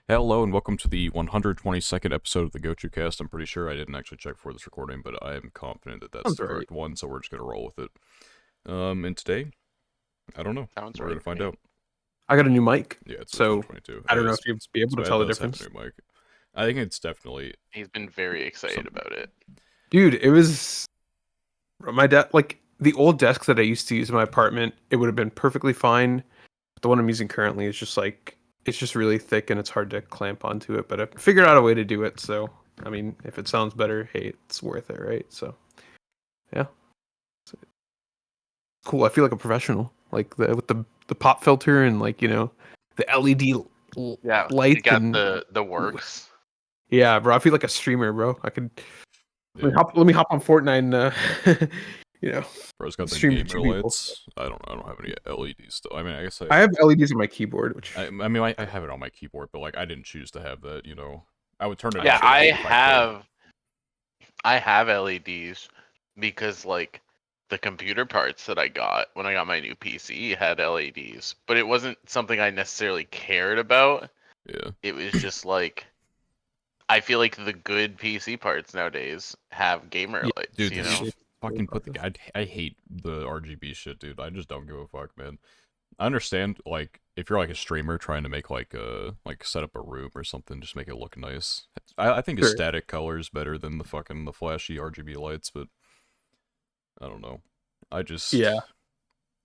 Hello and welcome to the 122nd episode of the Gochuucast. I'm pretty sure I didn't actually check before this recording, but I am confident that that's Sounds the right. correct one, so we're just gonna roll with it. And today, I don't know. Sounds We're right gonna to find me. out. I got a new mic, Yeah, it's so 122. I don't know if you'll be able to tell the Does have difference. a new mic. I think it's definitely He's been very excited some. about it. Dude, it was my like the old desk that I used to use in my apartment. It would have been perfectly fine. The one I'm using currently is just like it's just really thick and it's hard to clamp onto it. But I figured out a way to do it. So I mean, if it sounds better, hey, it's worth it, right? So yeah, it's cool. I feel like a professional, like with the pop filter and like the LED Yeah, you lights got and the works. yeah, bro. I feel like a streamer, bro. I could. Yeah, Let me hop on Fortnite and bro's got them stream to gamer two people. lights. I don't have any LEDs still. I mean, I guess I have LEDs on my keyboard, which I have it on my keyboard, but like I didn't choose to have that. I would turn it Yeah, on like if I could. I have LEDs because like the computer parts that I got when I got my new PC had LEDs, but it wasn't something I necessarily cared about. Yeah. It was just like I feel like the good PC parts nowadays have gamer yeah, lights, Dude, you they know? just fucking put the. I hate the RGB shit, dude. I just don't give a fuck, man. I understand, like, if you're like a streamer trying to make like set up a room or something, just make it look nice. I think a sure. static color is better than the flashy RGB lights, but I don't know. I just Yeah,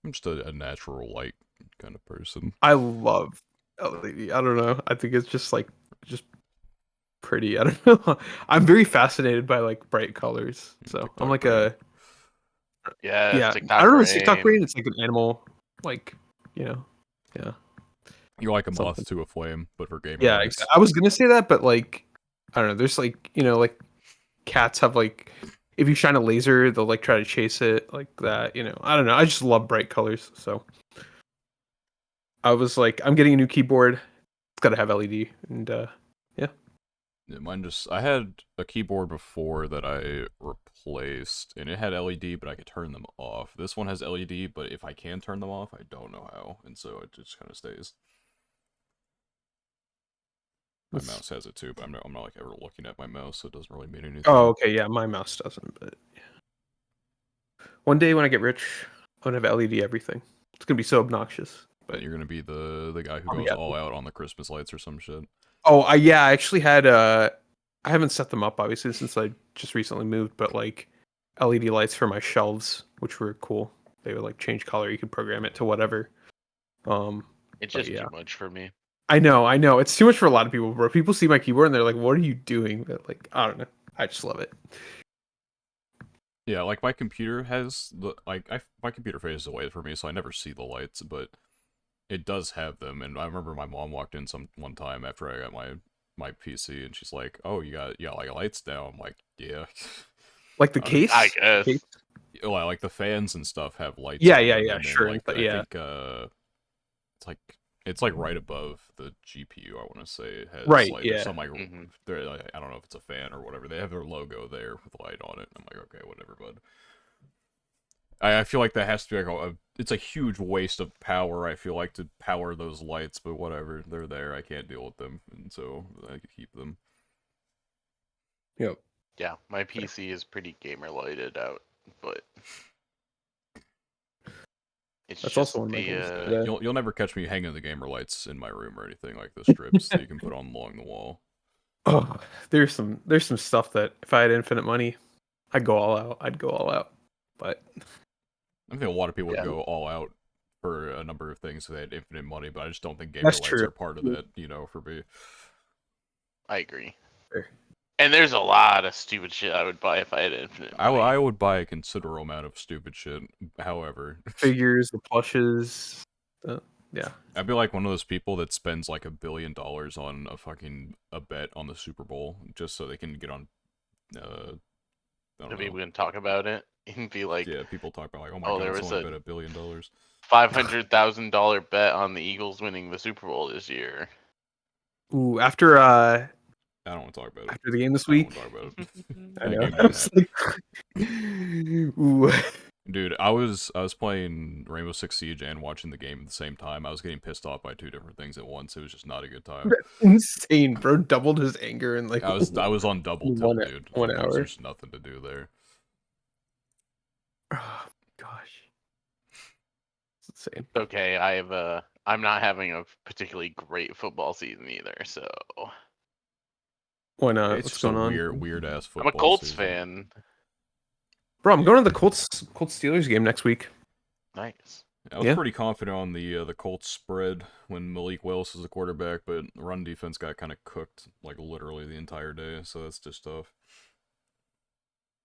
I'm just a natural light kind of person. I love LED. I don't know. I think it's just pretty. I don't know. I'm very fascinated by like bright colors. So I'm TikTok like brain. Yeah, yeah. I TikTok don't know. It's TikTok brain. brain. It's like an animal, like yeah, You're like a something. moth to a flame, but for gamer Yeah, lights. I was gonna say that, but like I don't know. There's like like cats have like if you shine a laser, they'll like try to chase it like that. I don't know. I just love bright colors. So I was like, I'm getting a new keyboard. It's got to have LED, and yeah. Yeah, I had a keyboard before that I replaced, and it had LED, but I could turn them off. This one has LED, but if I can turn them off, I don't know how, and so it just kind of stays. My It's, mouse has it too, but I'm not like ever looking at my mouse, so it doesn't really mean anything. oh, okay, yeah. My mouse doesn't, but one day when I get rich, I'm gonna have LED everything. It's gonna be so obnoxious, And but you're gonna be the guy who I'll be goes all happy. out on the Christmas lights or some shit. Oh, I actually had I haven't set them up obviously since I just recently moved, but like LED lights for my shelves, which were cool. They would like change color. You could program it to whatever. Um, It's but just yeah. too much for me. I know. It's too much for a lot of people, bro. People see my keyboard and they're like, "What are you doing?" But like, I don't know. I just love it. Yeah, like my computer has my computer faces away from me, so I never see the lights, but it does have them. And I remember my mom walked in one time after I got my PC, and she's like, "Oh, you got like lights now." I'm like, "Yeah." Like the I case. The guess. case? Well, like the fans and stuff have lights Yeah, on yeah, them, yeah. and then Sure. like But I yeah. think it's like it's like right above the GPU. I want to say it has Right. like there's Yeah. some like Hmm. there like, I don't know if it's a fan or whatever. They have their logo there with light on it. I'm like, okay, whatever, bud. I feel like that has to be like it's a huge waste of power. I feel like to power those lights, but whatever, they're there. I can't deal with them, and so I can keep them. Yep. Yeah, my PC is pretty gamer lighted out, but it's That's also just one of my the goals. Yeah, But, you'll never catch me hanging the gamer lights in my room or anything like the strips that you can put on along the wall. oh, there's some stuff that if I had infinite money, I'd go all out. I'd go all out. But I think a lot of people would yeah. go all out for a number of things if they had infinite money, but I just don't think gamer that's lights true. are part of that. For me. I agree. Fair. And there's a lot of stupid shit I would buy if I had infinite money. I would buy a considerable amount of stupid shit. However, Figures, the plushes. Yeah. I'd be like one of those people that spends like $1 billion on a bet on the Super Bowl just so they can get on. I So don't know. people can talk about it and be like, Yeah, people talk about like, oh my "Oh, god, there was someone a bet $1 billion. $500,000 bet on the Eagles winning the Super Bowl this year." Ooh, I don't want to talk about it. after the game this I don't want week, to talk about it. I That know. game I didn't was happen. like, ooh. Dude, I was playing Rainbow Six Siege and watching the game at the same time. I was getting pissed off by two different things at once. It was just not a good time. That's insane, bro. Doubled his anger in like I was on double tilt, dude. one There was hour. just nothing to do there. Oh, gosh, it's insane. Okay, I'm not having a particularly great football season either, so Why not? It's What's just a going on, weird ass I'm a football Colts season. fan. bro? I'm going to the Colts Steelers game next week. Nice. I was Yeah. pretty confident on the Colts spread when Malik Willis was the quarterback, but run defense got kind of cooked like literally the entire day, so that's just tough.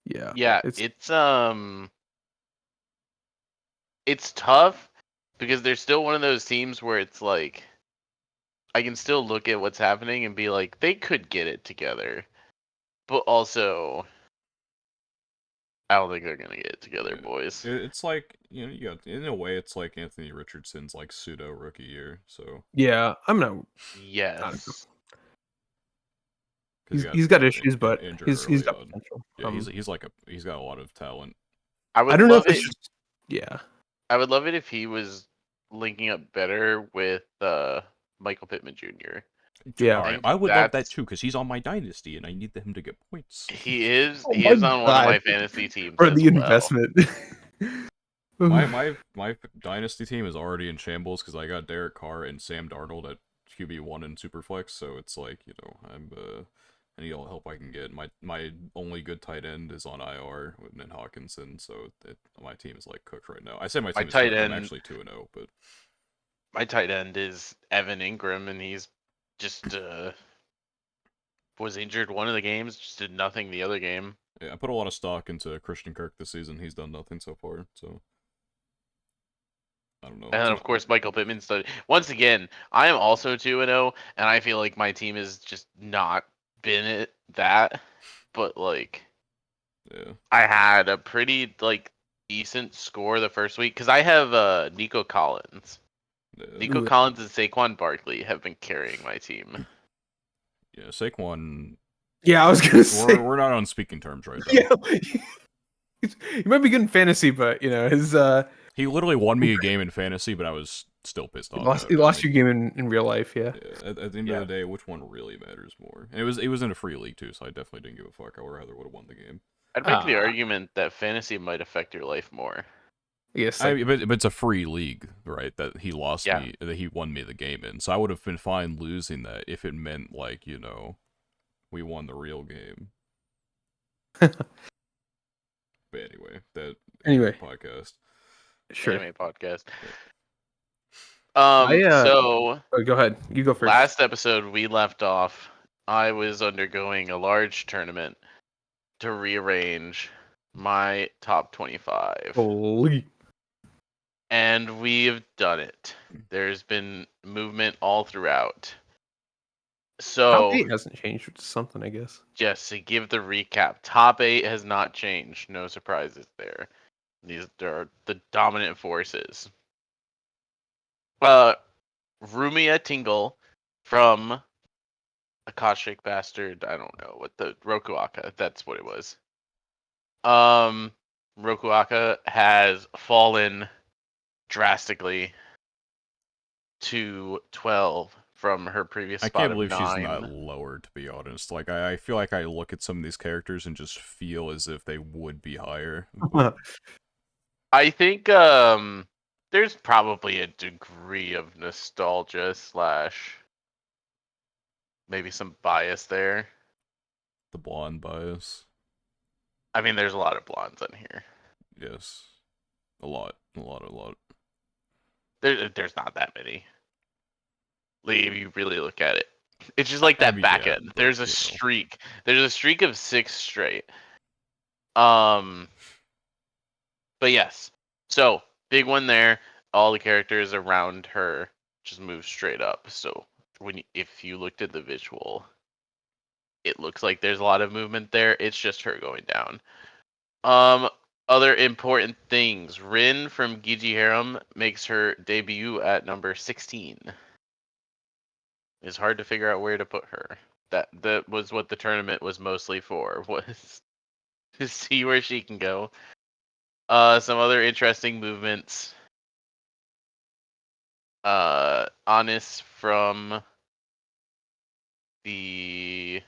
Yeah, Yeah, it's it's tough because there's still one of those teams where it's like I can still look at what's happening and be like, they could get it together, but also I don't think they're gonna get it together, boys. It's like you got in a way it's like Anthony Richardson's like pseudo rookie year, so yeah. I'm not. I don't know. Yes. because he He's got issues, got but injured he's early got on. potential. Yeah, he's got a lot of talent. I I would don't know love if it's it. just yeah. I would love it if he was linking up better with Michael Pittman Jr. Yeah. All I right, think I would love that that's too because he's on my dynasty and I need him to get points. Oh he my is on one of god. my fantasy teams For as the well. investment. My dynasty team is already in shambles because I got Derek Carr and Sam Darnold at QB1 in Superflex, so it's like I need all the help I can get. My only good tight end is on IR with Hawkinson, so my team is like cooked right now. I say my My team is tight cooked. I'm end actually 2-0, but my tight end is Evan Ingram, and he's just was injured one of the games, just did nothing the other game. yeah, I put a lot of stock into Christian Kirk this season. He's done nothing so far, so I don't know. And then of course Michael Pittman's done. Once again, I am also 2-0, and I feel like my team has just not been it that, but like Yeah, I had a pretty like decent score the first week because I have Nico Collins. yeah, Nico Collins and Saquon Barkley have been carrying my team. yeah. Saquon, yeah, I was gonna say we're not on speaking terms right now. yeah. He might be good in fantasy, but his He literally won me a game in fantasy, but I was still pissed he off lost at, he at lost me. your game in real life, yeah. Yeah, at the end of Yeah. the day, which one really matters more? And it was in a free league too, so I definitely didn't give a fuck. I would rather would have won the game. I'd make the Ah, argument that fantasy might affect your life more. I guess I like mean, but it's a free league, right? That Yeah. he won me the game in, so I would have been fine losing that if it meant like we won the real game. But anyway, that anime anyway, podcast. sure. Anime podcast. Yeah. I So oh, go ahead. You go first. last episode we left off, I was undergoing a large tournament to rearrange my top 25. Holy. And we've done it. There's been movement all throughout. Top So, 8 hasn't changed, which is something, I guess. just to give the recap, top 8 has not changed. No surprises there. These are the dominant forces. Uh, Rumia Tingle from Akashic Bastard. I don't know what the Rokuaka. That's what it was. Um, Rokuaka has fallen drastically to 12 from her previous I spot can't of believe she's not 9. lower, to be honest. Like, I feel like I look at some of these characters and just feel as if they would be higher. But I think there's probably a degree of nostalgia slash maybe some bias there. the blonde bias, I mean, there's a lot of blondes on here. yes. A lot. A lot, a lot. There's not that many. Like, if you really look at it, it's just like I that mean, back yeah, end. but, There's a streak. There's a streak of 6 straight. Um, but yes. So big one there. All the characters around her just move straight up. So if you looked at the visual, it looks like there's a lot of movement there. It's just her going down. Other important things. Rin from Gigi Harem makes her debut at number 16. It's hard to figure out where to put her. That was what the tournament was mostly for, was to see where she can go. Some other interesting movements. Honest from the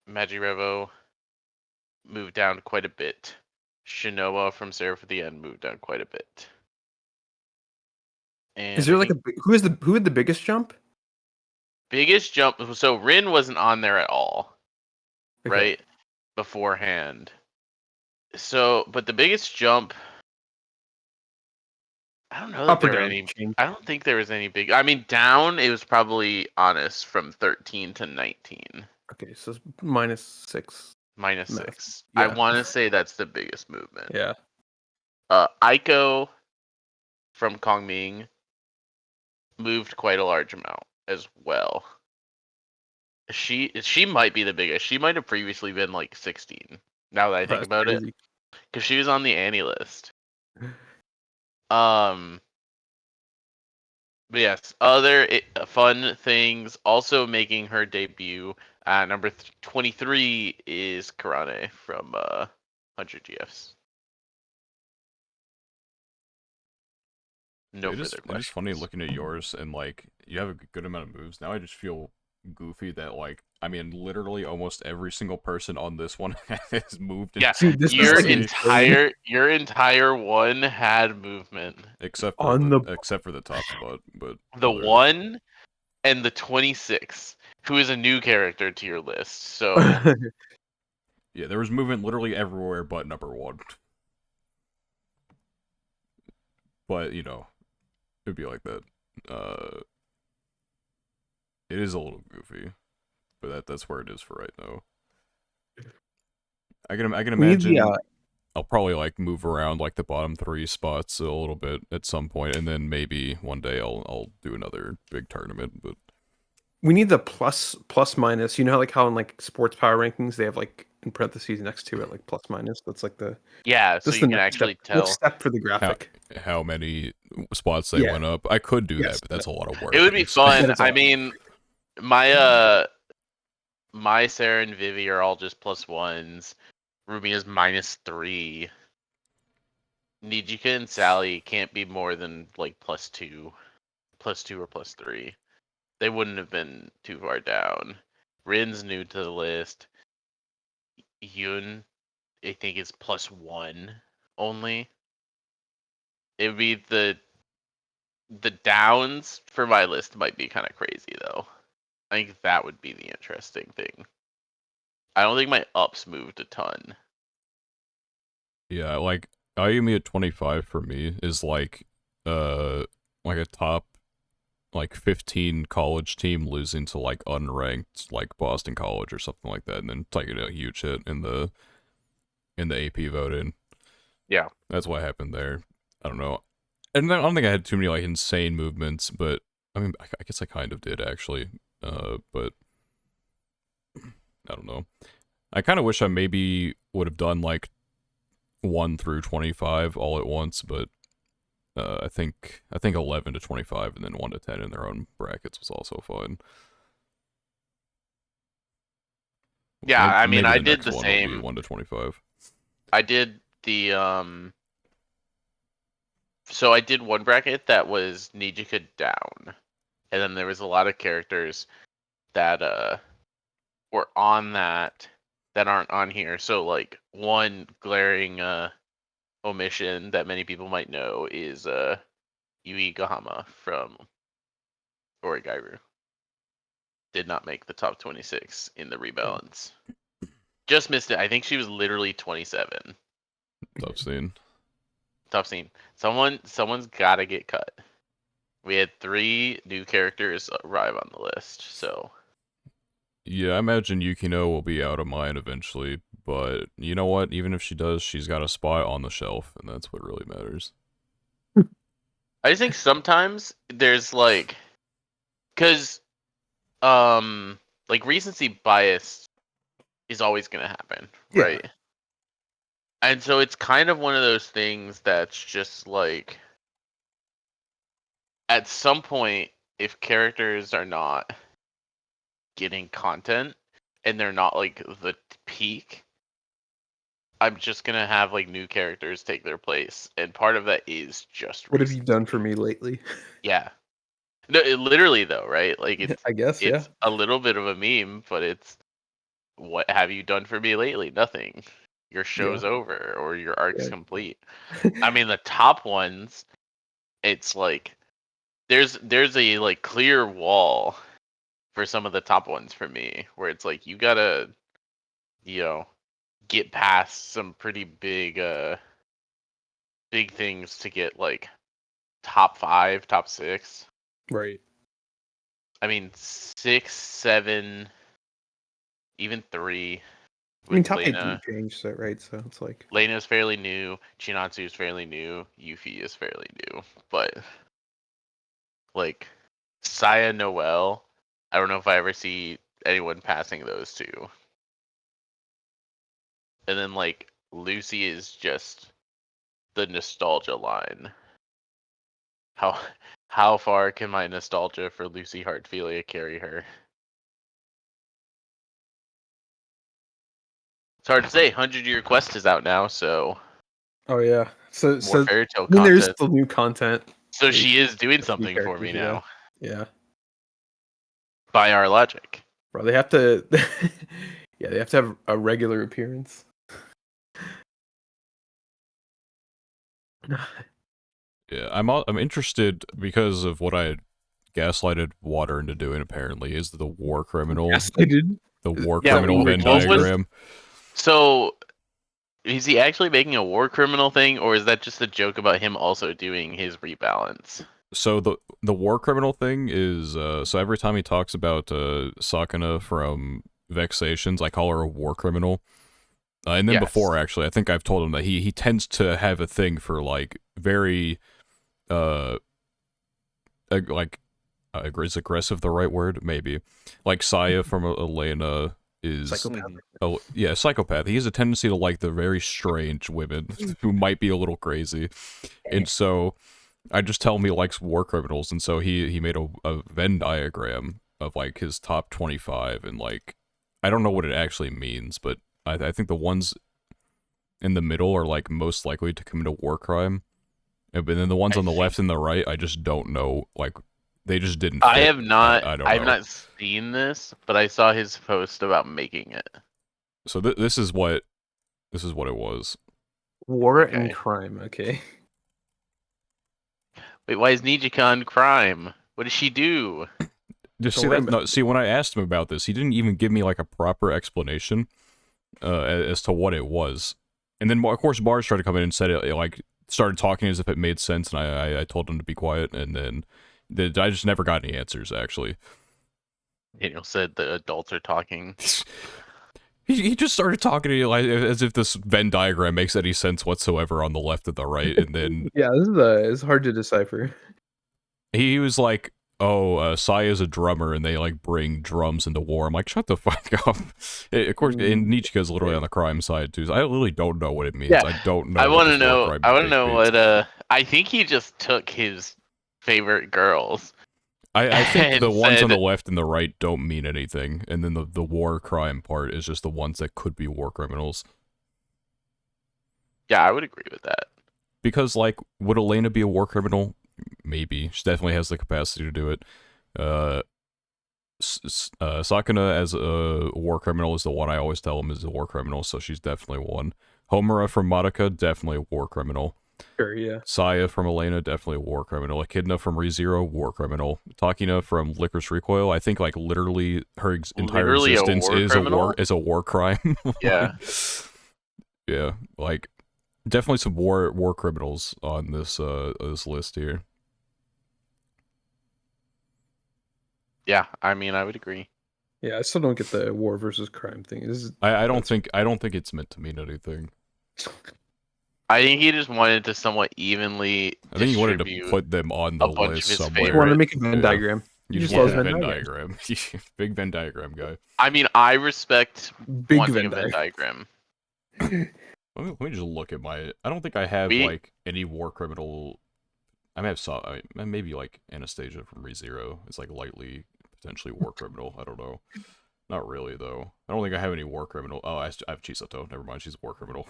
Magirevo moved down quite a bit. Shinoa from Seraph at the End moved down quite a bit. Is And I there like think who had the biggest jump? biggest jump. So Rin wasn't on there at all, Okay. right? Beforehand. So, but the biggest jump, I don't know that Up or there were down? any. Change. I don't think there was any big. I mean, down it was probably Honest from 13 to 19, Okay, so it's -6 minus math. 6. I Yeah. want to say that's the biggest movement. Yeah. Aiko from Kongming moved quite a large amount as well. She might be the biggest. She might have previously been like 16. Now that I think That's about it, crazy. because she was on the Annie list. Um, but yes, other fun things also making her debut. Number 23 is Karane from 100 GFs. No further It is funny questions. looking at yours and like you have a good amount of moves. Now I just feel goofy that like I mean literally almost every single person on this one has moved in Yeah, See, this is your like consistency insane. entire one had movement. On the except for the top spot, but The other one and the 26, who is a new character to your list. So yeah, there was movement literally everywhere but number 1. But, you know, it'd be like that. It is a little goofy, but that's where it is for right now. I can we need the imagine I'll probably like move around like the bottom 3 spots a little bit at some point, and then maybe one day I'll do another big tournament. But plus minus. You know how like how in like sports power rankings they have like in parentheses next to it like plus minus. That's like yeah, so that's you the can next step. actually Next tell. step for the how graphic. how many spots they Yeah. went up? I could do that, Yes. but that's a lot of It work. would be That fun. is a I lot. mean, my my Sarah and Vivi are all just plus ones. Ruby is -3. Nijika and Sally can't be more than like +2 or +3. They wouldn't have been too far down. Rin's new to the list. Yun, I think, is +1 only. It would be the downs for my list might be kind of crazy though. I think that would be the interesting thing. I don't think my ups moved a ton. Yeah, like Ayumi at 25 for me is like a top like 15 college team losing to like unranked like Boston College or something like that, and then taking a huge hit in the AP voting. Yeah. That's what happened there. I don't know. And I don't think I had too many like insane movements, but I mean, I guess I kind of did actually. But I don't know. I kind of wish I maybe would have done like 1 through 25 all at once, but I think 11 to 25 and then 1 to 10 in their own brackets was also fun. Yeah, I mean, Maybe I the did next the one will be same. 1 to 25. I did the so I did one bracket that was Nijika down. And then there was a lot of characters that were on that aren't on here. So like one glaring omission that many people might know is Yui Gahama from Origairu. Did not make the top 26 in the rebalance. Just missed it. I think she was literally 27. Tough scene. Tough scene. Someone's got to get cut. We had 3 new characters arrive on the list. So Yeah, I imagine Yukino will be out of mine eventually, but you know what? Even if she does, she's got a spot on the shelf, and that's what really matters. I just think sometimes there's like, cause like recency bias is always gonna happen, Yeah. right? And so it's kind of one of those things that's just like, at some point, if characters are not getting content and they're not like the peak, I'm just gonna have like new characters take their place, and part of that is just What have you done for recency. me lately? Yeah. No, literally though, right? Like I guess, yeah. it's a little bit of a meme, but it's what have you done for me lately? Nothing. Your Yeah. show's over or your arc's Yeah. complete. I mean, the top ones, it's like there's a like clear wall for some of the top ones for me, where it's like you gotta, you know, get past some pretty big things to get like top 5, top 6. Right. I mean 6, 7, even 3 I mean, with top 8 Lena. didn't change, so right, so it's like Lena's fairly new, Chinatsu is fairly new, Yuffie is fairly new, but like Saya Noel, I don't know if I ever see anyone passing those two. And then like Lucy is just the nostalgia line. How how far can my nostalgia for Lucy Heartfilia carry her? It's hard to say. 100-Year Quest is out now, so oh yeah. more So fairy tale I mean, there's content. still new content. So There's she is doing a few something for me characters, yeah. now, Yeah. by our logic. Bro, they have to yeah, they have to have a regular appearance. Yeah, I'm interested because of what I gaslighted Water into doing. Apparently, is the war criminal, Yes, I did. the war Yeah, criminal Venn what was diagram. so? Is he actually making a war criminal thing, or is that just a joke about him also doing his rebalance? So the war criminal thing is so every time he talks about Sakuna from Vexations, I call her a war criminal. And then Yes. before, actually, I think I've told him that he tends to have a thing for like very uh like is aggressive the right word? Maybe like Saya from Elena is Psychopath. oh yeah, psychopath. He has a tendency to like the very strange women who might be a little crazy, and so I just tell him he likes war criminals, and so he made a Venn diagram of like his top 25, and like I don't know what it actually means, but I think the ones in the middle are like most likely to commit a war crime, but then the ones I on the think left and the right, I just don't know. Like they just didn't I fit. have not. I don't I have know. not seen this, but I saw his post about making it. So this is what it was. War and Okay. crime, okay. Wait, why is Nijikon crime? What does she do? Just Don't see worry that? about No, see when I asked him about this, he didn't even give me like a proper explanation as to what it was. And then of course Bars tried to come in and said it like started talking as if it made sense, and I told him to be quiet, and then I just never got any answers actually. Daniel said the adults are talking. He just started talking to you like as if this Venn diagram makes any sense whatsoever on the left and the right, and then Yeah, this is it's hard to decipher. he was like, "Oh, Saya's a drummer, and they like bring drums into war." I'm like, "Shut the fuck up!" Of course, and Nichika's literally Okay. on the crime side too. So I literally don't know what it means. Yeah. I don't I know what want to this war know. crime I want to thing know means. what. I think he just took his favorite girls I think the and ones on said, the left and the right don't mean anything, and then the war crime part is just the ones that could be war criminals. "Yeah, I would agree with that." Because like, would Elena be a war criminal? Maybe she definitely has the capacity to do it. Uh, Sakuna as a war criminal is the one I always tell him is a war criminal, so she's definitely one. Homura from Madoka, definitely a war criminal. Sure, yeah. Saya from Elena, definitely a war criminal. Echidna from ReZero, war criminal. Takina from Licorice Recoil, I think like literally her entire Literally a existence war is criminal. a war crime. Yeah. Like, yeah, like definitely some war criminals on this list here. Yeah, I mean, I would agree. Yeah, I still don't get the war versus crime thing. I don't That's- think it's meant to mean anything. I think he just wanted to somewhat evenly I think he wanted to distribute put them on a the bunch list of his He somewhere. wanted to favorite. make a Venn Yeah. diagram. You He just just loves love Venn Venn diagram. diagram. Big Venn diagram guy. I mean, I respect Big wanting Venn a Venn diagram. diagram. Let me just look at my. I don't think I have We like any war criminal. I may have maybe like Anastasia from ReZero is like lightly potentially war criminal. I don't know. Not really, though. I don't think I have any war criminal. Oh, I have Chisato. Never mind, she's a war criminal.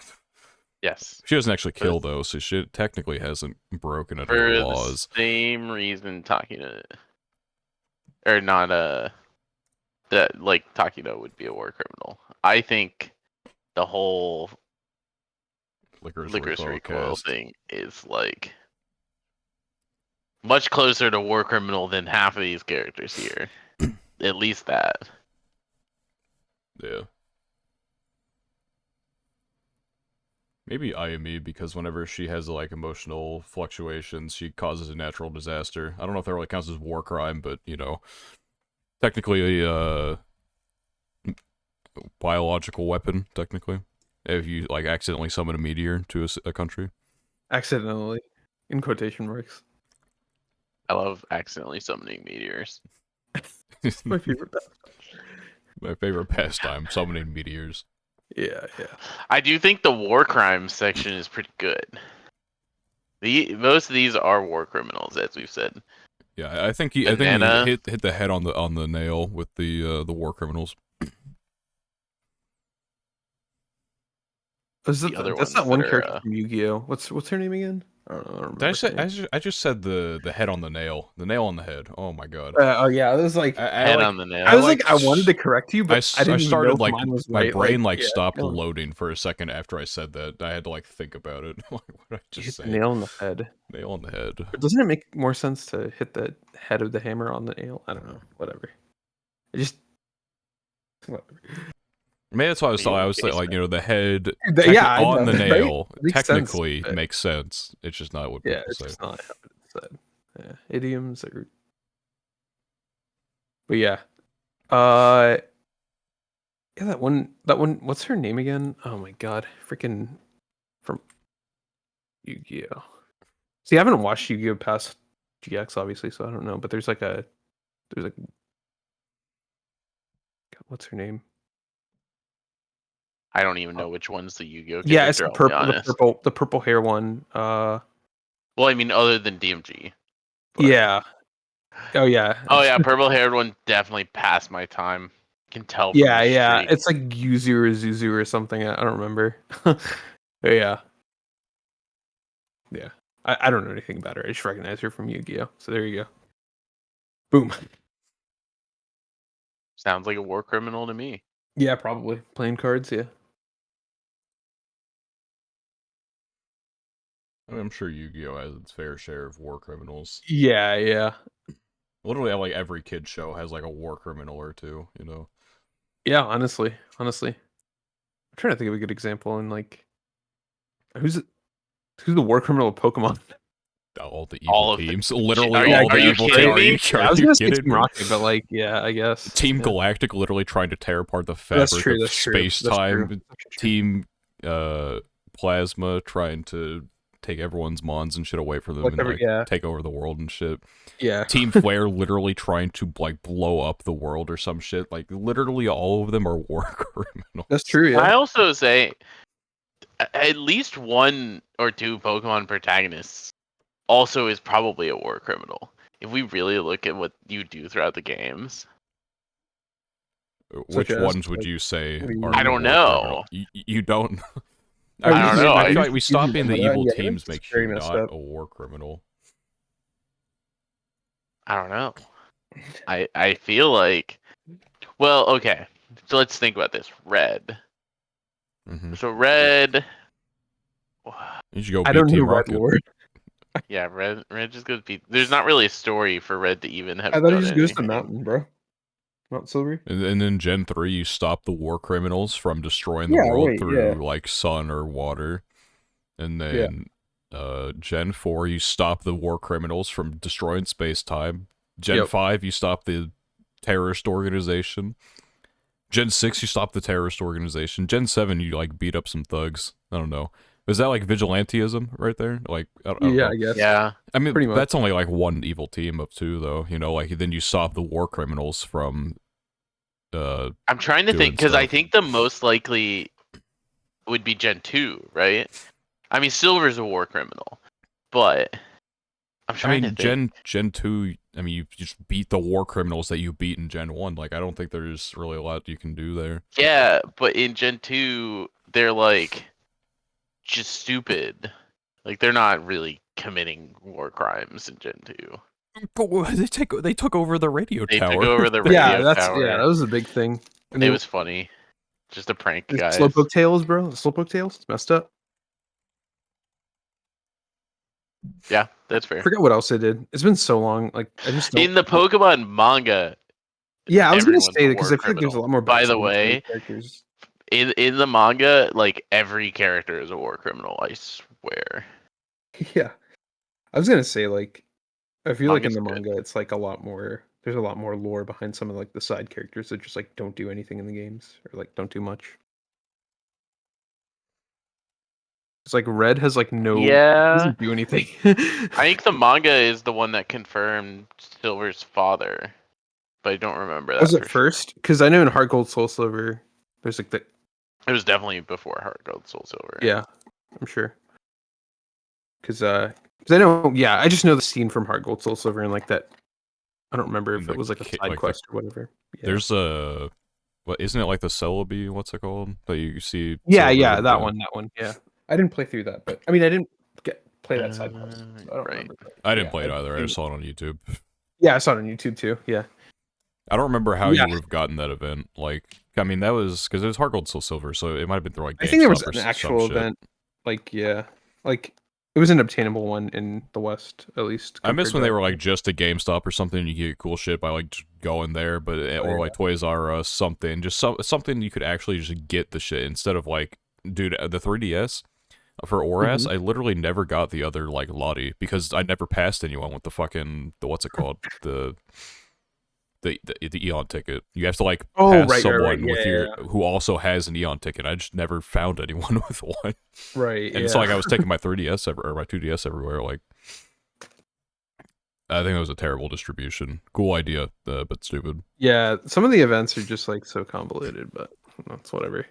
Yes. She doesn't actually kill, But though, so she technically hasn't broken any for the laws. same reason Takino or not that like Takino would be a war criminal. I think the whole Licorice Recoil Recoil cast. thing is like much closer to war criminal than half of these characters here. At least that. Yeah. Maybe Ayumi, because whenever she has, like, emotional fluctuations, she causes a natural disaster. I don't know if that really counts as war crime, but, you know, technically a, biological weapon, technically. If you, like, accidentally summon a meteor to a country. Accidentally, in quotation marks. I love accidentally summoning meteors. My favorite. My favorite pastime, summoning meteors. Yeah. I do think the war crimes section is pretty good. Most of these are war criminals, as we've said. Yeah, I think he Banana. hit the head on the nail with the war criminals. Is The other that's ones that one that character are from Yu-Gi-Oh? What's her name again? I don't know. I don't Did I remember her say name. I just said the head on the nail on the head. Oh my god. Oh yeah, it was like head on the nail. I was like I wanted to correct you, I but I didn't even know started if like mine was my right. brain like yeah, stopped no, loading for a second after I said that. I had to like think about it. Like, what did I you just hit the say? nail on the head. Nail on the head. But doesn't it make more sense to hit the head of the hammer on the nail? I don't know. Whatever. I just whatever. Maybe that's why I was Okay, like, you know, the head Yeah, I on know, the right? nail Makes sense. technically But makes sense. It's just not what yeah, people it's say. just not how it's said. Yeah, idioms are. But yeah, uh, yeah, that one. What's her name again? Oh my god, freaking from Yu-Gi-Oh. See, I haven't watched Yu-Gi-Oh past GX, obviously, so I don't know. But there's like God, what's her name? I don't even know which one's the Yu-Gi-Oh Yeah, it's character. the I'll be purple, honest. the purple hair one. Well, I mean, other than DMG. But... Yeah. Oh yeah. Oh yeah, purple-haired one definitely passed my time. Can tell from the Yeah. streak. It's like Yuzu or Zuzu or something. I don't remember. But yeah. Yeah. I don't know anything about her. I just recognize her from Yu-Gi-Oh. So there you go. Boom. Sounds like a war criminal to me. Yeah, probably playing cards. Yeah. I mean, I'm sure Yu-Gi-Oh has its fair share of war criminals. Yeah. Literally, like every kid show has like a war criminal or two. You know. Yeah. Honestly, I'm trying to think of a good example. And like, who's the war criminal of Pokemon? All the evil All of the. teams, literally Are Yeah, you, all the are you evil kidding teams. me? Yeah, I was Are you gonna say kidding Team me? Rocket, but like, yeah, I guess. Team Yeah. Galactic literally trying to tear apart the That's fabric true. of That's true. That's true. space-time. That's true. Team Plasma trying to take everyone's mons and shit away from them and like Yeah. take over the world and shit. Yeah. Team Flare literally trying to like blow up the world or some shit. Like literally all of them are war criminals. That's true. I Yeah. also say at least one or two Pokemon protagonists also is probably a war criminal. If we really look at what you do throughout the games, Such Which as ones would you say what do you are I mean? don't war criminal? know. You don't. I I don't know. I I feel like we stop being the evil Yeah, teams it's makes very you messed not up. a war criminal. don't know. I feel like, well, okay. So let's think about this. Red. Mm-hmm. So Red. You should go I beat don't know Team Red Rocket. Lord. Yeah, Red just goes beat. There's not really a story for Red to even have I thought he done just goes to anything. Mountain, bro. Mount Silver. And then Gen 3, you stop the war criminals from destroying the Yeah, world wait, yeah. through, like, sun or water. And Yeah. then, Gen 4, you stop the war criminals from destroying space-time. Gen Yep. 5, you stop the terrorist organization. Gen 6, you stop the terrorist organization. Gen 7, you, like, beat up some thugs. I don't know. Is that, like, vigilantism right there? Like, I don't Yeah, know. I guess. Yeah. I mean, Pretty much. that's only, like, one evil team of two, though. You know, like, then you stop the war criminals from, I'm trying to doing think because I stuff. think the most likely would be Gen 2, right? I mean, Silver's a war criminal, but I'm I trying to mean, think. Gen 2, I mean, you just beat the war criminals that you beat in Gen 1. Like, I don't think there's really a lot you can do there. Yeah, but in Gen 2, they're like just stupid. Like they're not really committing war crimes in Gen 2. But they took over the radio They took tower. over the Yeah, radio tower. that was a big thing. And It was funny. Just a prank, the guys. Slowpoke tails, bro. The Slowpoke tails, it's messed up. Yeah, that's I fair. forgot what else they did. It's been so long. Like I just don't. In the Pokemon manga, Yeah, I was gonna everyone's say a that because war I feel like there's a criminal. lot more By the backstory to the way, characters. in the manga, like every character is a war criminal. I swear. Yeah, I was gonna say like I feel like in Manga's the good. manga it's like a lot more. There's a lot more lore behind some of like the side characters that just like don't do anything in the games or like don't do much. It's like Red has like no Yeah, doesn't do anything. I think the manga is the one that confirmed Silver's father, but I don't remember Was that it for sure. first? Because I know in Heart Gold Soul Silver, there's like the It was definitely before Heart Gold Soul Silver. yeah, I'm sure. Because I know I just know the scene from Heart Gold Soul Silver and like that. I don't remember if it was like a side quest or whatever. Yeah. There's a what isn't it like the Celebi? What's it called that you see? Yeah, Silver, that one. Yeah, I didn't play through that, but I mean, I didn't play that side quest. So I don't Right. remember. But, I didn't yeah, play it either. I just saw it on YouTube. Yeah, I saw it on YouTube too. Yeah, I don't remember how Yeah. you would have gotten that event. Like, I mean, that was because it was Heart Gold Soul Silver, so it might have been through like I think there was GameStop or an some actual shit. event. Like, yeah, like it was an obtainable one in the West, at least. I miss compared when to they were like everything. just a GameStop or something. You get cool shit by like just going there, but or yeah. like Toys R Us, something, just something you could actually just get the shit instead of like, dude, the 3DS for ORAS. Mhm. I literally never got the other like Lottie because I never passed anyone with the what's it called the Eon ticket. You have to like Oh, pass right. someone Yeah, with yeah, your yeah. who also has an Eon ticket. I just never found anyone with one. Right. And it's like I was taking my 3DS or my 2DS everywhere. Like, I think that was a terrible distribution. Cool idea, but stupid. Yeah, some of the events are just like so convoluted, but that's whatever.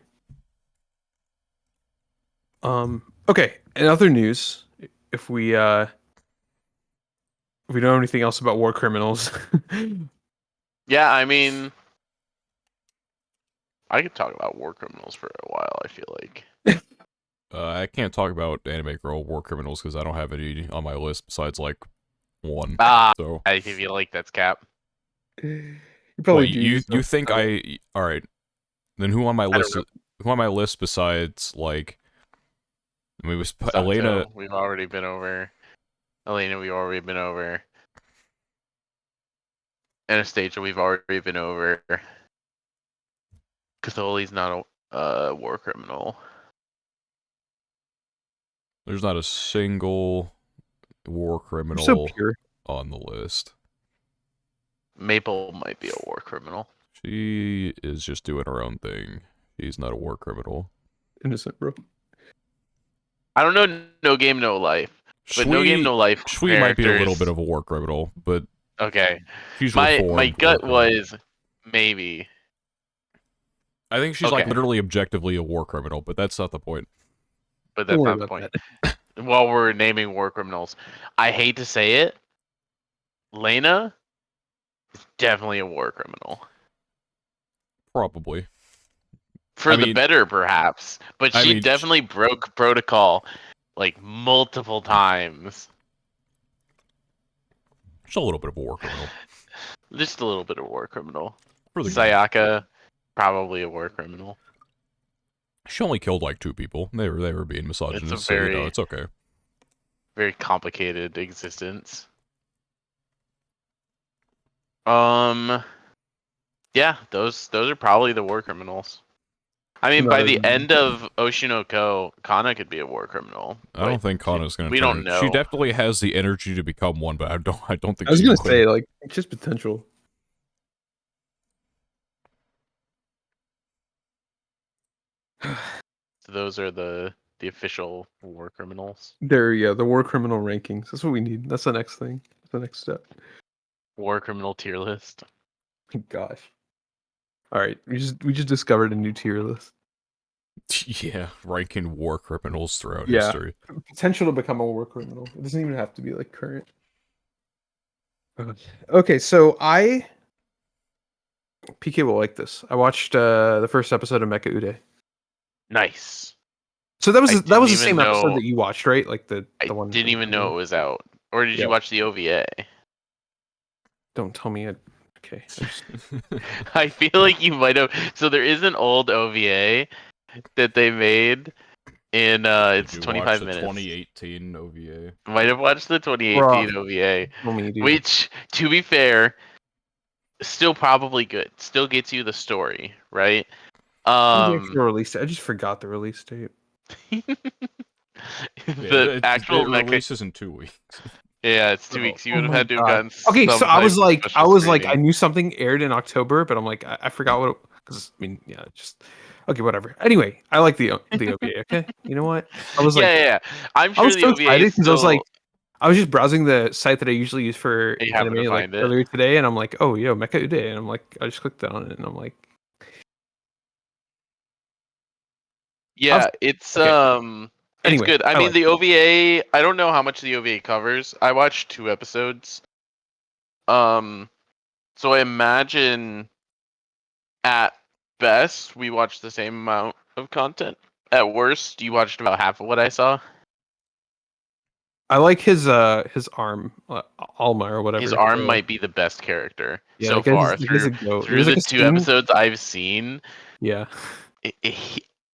Okay. In other news, if we don't have anything else about war criminals, Yeah, I mean, I could talk about war criminals for a while. I feel like. I can't talk about Anime Girl War Criminals because I don't have any on my list besides like one. So I feel like that's cap. you probably wait, do. you think all right? Then who on my I don't list? know. Who on my list besides like? I mean, was Elena? Sato, we've already been over. Elena, we've already been over. Anastasia, we've already been over. Catholi's not a war criminal. There's not a single war You're criminal so pure, on the list. Maple might be a war criminal. She is just doing her own thing. She's not a war criminal. innocent, bro. I don't know No Game No Life, but No Game No Life Shui might be a little characters. bit of a war criminal, but Okay, she's my reformed. gut war criminal. was maybe. I think she's like Okay. literally objectively a war criminal, but that's not the point. But Don't that's worry not the about point. that. While we're naming war criminals, I hate to say it, Lena is definitely a war criminal. Probably. For I the mean- better, perhaps. But I she mean, definitely broke protocol like multiple times. She's a little bit of a war criminal. Just a little bit of war criminal. For the Sayaka, probably a war criminal. She only killed like 2 people. They were being misogynist, so very- it's okay. Very complicated existence. Yeah, those are probably the war criminals. I mean, by the end of Oshinoko, Kana could be a war criminal. I don't think Kana's gonna. We turn. don't know. She definitely has the energy to become one, but I don't think. I was she gonna would. say like it's just potential. So those are the official war criminals. The war criminal rankings. That's what we need. That's the next thing. That's the next step. War criminal tier list. Gosh. All right, we just discovered a new tier list. Yeah, ranking war criminals throughout Yeah. history. Potential to become a war criminal. It doesn't even have to be like current. Okay, so PK will like this. I watched the first episode of Mecha Ude. Nice. So that was I that didn't was the even same episode know. that you watched, right? Like the I one. didn't even know it was out. Or did Yeah. you watch the OVA? Don't tell me. Okay. I feel like you might have. So there is an old OVA that they made in Did it's you watch 25 the minutes. 2018 OVA? Might have watched the Bruh, 2018 OVA, tell me, dude. which, to be fair, still probably good. Still gets you the story, right? When's the actual Um, release date? I just forgot the release date. Yeah, the actual it mecha. releases in 2 weeks. Yeah, it's 2 weeks. You Oh would have my had to have god. gotten Okay, so some type of special I screening. knew something aired in October, but I'm like, I forgot what because I mean, yeah, just okay, whatever. Anyway, I like the OVA. Okay, you know what? I was Yeah, like, yeah, yeah. I'm I sure was the so OVA is excited because still. I was just browsing the site that I usually use for You happen to anime like find it. earlier today, and I'm like, oh, yo, Mecha Ude, and I'm like, I just clicked on it, and I'm like, I was, Yeah, it's okay. it's Anyway, good. I I mean like the it. OVA, I don't know how much the OVA covers. I watched 2 episodes. Um so I imagine at best we watched the same amount of content. At worst, you watched about half of what I saw. I like his arm, Alma or His whatever. arm might be the best character Yeah, so far that guy's through a goat. through There's like the a two scene. episodes I've seen. Yeah,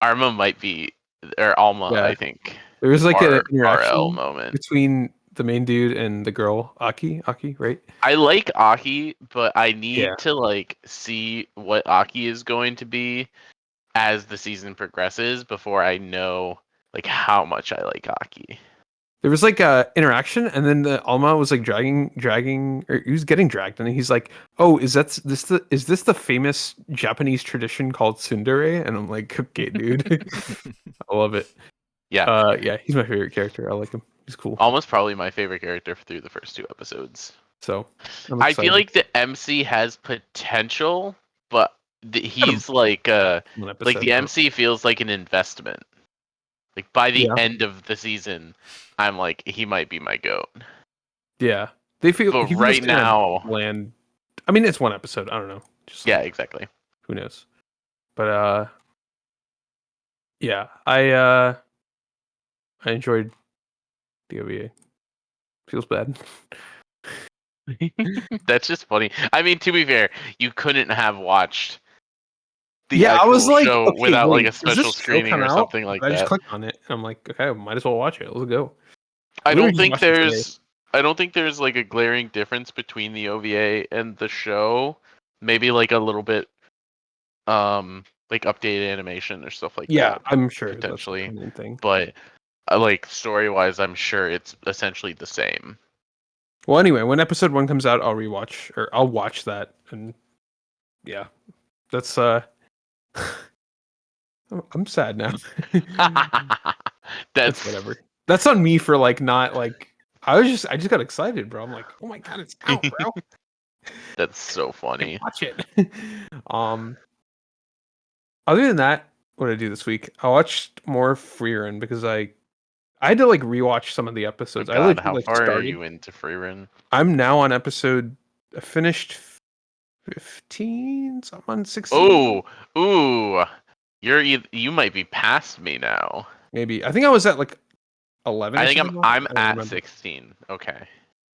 Arma might be or Alma, yeah. I think. There was like an RL interaction moment. between the main dude and the girl, Aki, right? I like Aki, but I Yeah. need to like see what Aki is going to be as the season progresses before I know like how much I like Aki. There was like a interaction, and then the Alma was like dragging, or he was getting dragged, and he's like, "Oh, is this the famous Japanese tradition called tsundere?" And I'm like, "Okay, dude, I love it." Yeah, Yeah, he's my favorite character. I like him. He's cool. almost probably my favorite character through the first 2 episodes. So I'm I feel excited. like the MC has potential, but Got him he's one like episode the though. MC feels like an investment. Like by the Yeah, end of the season, I'm like he might be my goat. yeah. But He feels right kind of now, bland. I mean, it's one episode. I don't know. Just yeah, like exactly. who knows? But yeah, I enjoyed the OVA. Feels bad. That's just funny. I mean, to be fair, you couldn't have watched the Yeah, I was actual like, show okay, without like a wait, does special this show screening come or out? something like I just that. clicked on it, and I'm like, okay, I might as well watch it. Let's go. I Literally don't just think watched it today. there's I don't think there's like a glaring difference between the OVA and the show. Maybe like a little bit like updated animation or stuff like Yeah, that I'm sure that's like potentially. the main thing. But like story-wise, I'm sure it's essentially the same. Well, anyway, when episode one comes out, I'll rewatch or I'll watch that, and yeah, that's I'm sad now. It's That's whatever. That's on me for like not like I just got excited, bro. I'm like, oh my god, it's out, bro. that's so I can funny. watch it. um, other than that, what did I do this week? I watched more Free Run because I had to like rewatch some of the Oh episodes. I God, literally how like far are started. you into Freerun? I'm now on episode. I finished 15. So I'm on 16. Oh, ooh, you might be past me now. Maybe. I think I was at like 11 I or think something. I'm I don't at remember. 16. Okay.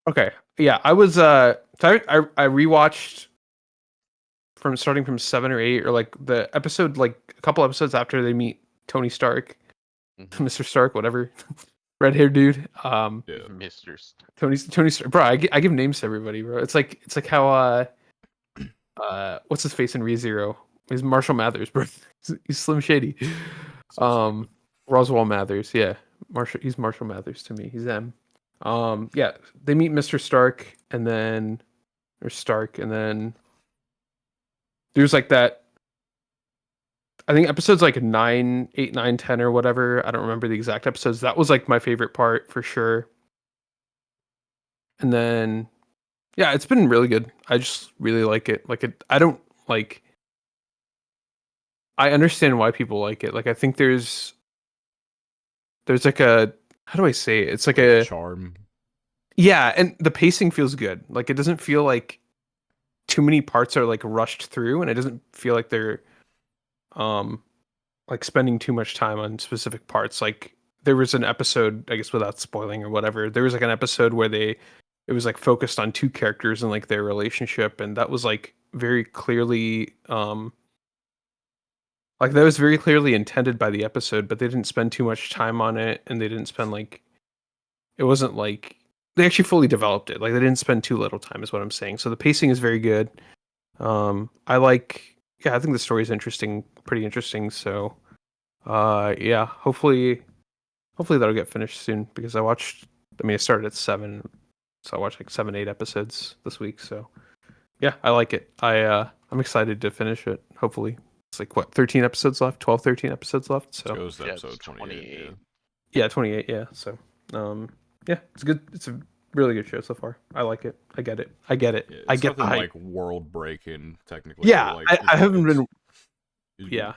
Okay. Yeah, I was so I rewatched from starting from 7 or 8 or like the episode like a couple episodes after they meet Tony Stark, Mhm. Mr. Stark, whatever. Red-haired dude. Yeah. Mr. Tony Stark. Bro, I give names to everybody, bro. It's like how what's his face in ReZero? He's Marshall Mathers, bro. He's Slim Shady. So stupid. Roswell Mathers, yeah. He's Marshall Mathers to me. He's them. Yeah, they meet Mr. Stark and then or Stark and then there's like that I think episodes like 9, 8, 9, 10, or whatever. I don't remember the exact episodes. That was like my favorite part for sure. And then yeah, it's been really good. I just really like it. Like it I don't like I understand why people like it. Like I think there's like a how do I say it? It's like Like a charm. Yeah, and the pacing feels good. Like it doesn't feel like too many parts are like rushed through, and it doesn't feel like they're um like spending too much time on specific parts. Like there was an episode, I guess without spoiling or whatever, there was like an episode where it was like focused on two characters and like their relationship, and that was like very clearly like that was very clearly intended by the episode, but they didn't spend too much time on it, and they didn't spend like it wasn't like they actually fully developed it. Like they didn't spend too little time, is what I'm saying. So the pacing is very good. I like, yeah, I think the story is interesting, pretty interesting. So, yeah, hopefully that'll get finished soon because I mean, I started at 7, so I watched like 7, 8 episodes this week. So, yeah, I like it. I'm excited to finish it. Hopefully, it's like what 13 episodes left, 12, 13 episodes left. This So, goes to Yeah, it's episode 28. 28. yeah, 28. Yeah. So, um, yeah, it's good. It's a really good show so far. I like it. I get it. I get it. Yeah, I it's get the nothing hype. like world breaking technically, but Yeah, like I haven't been. it's Yeah,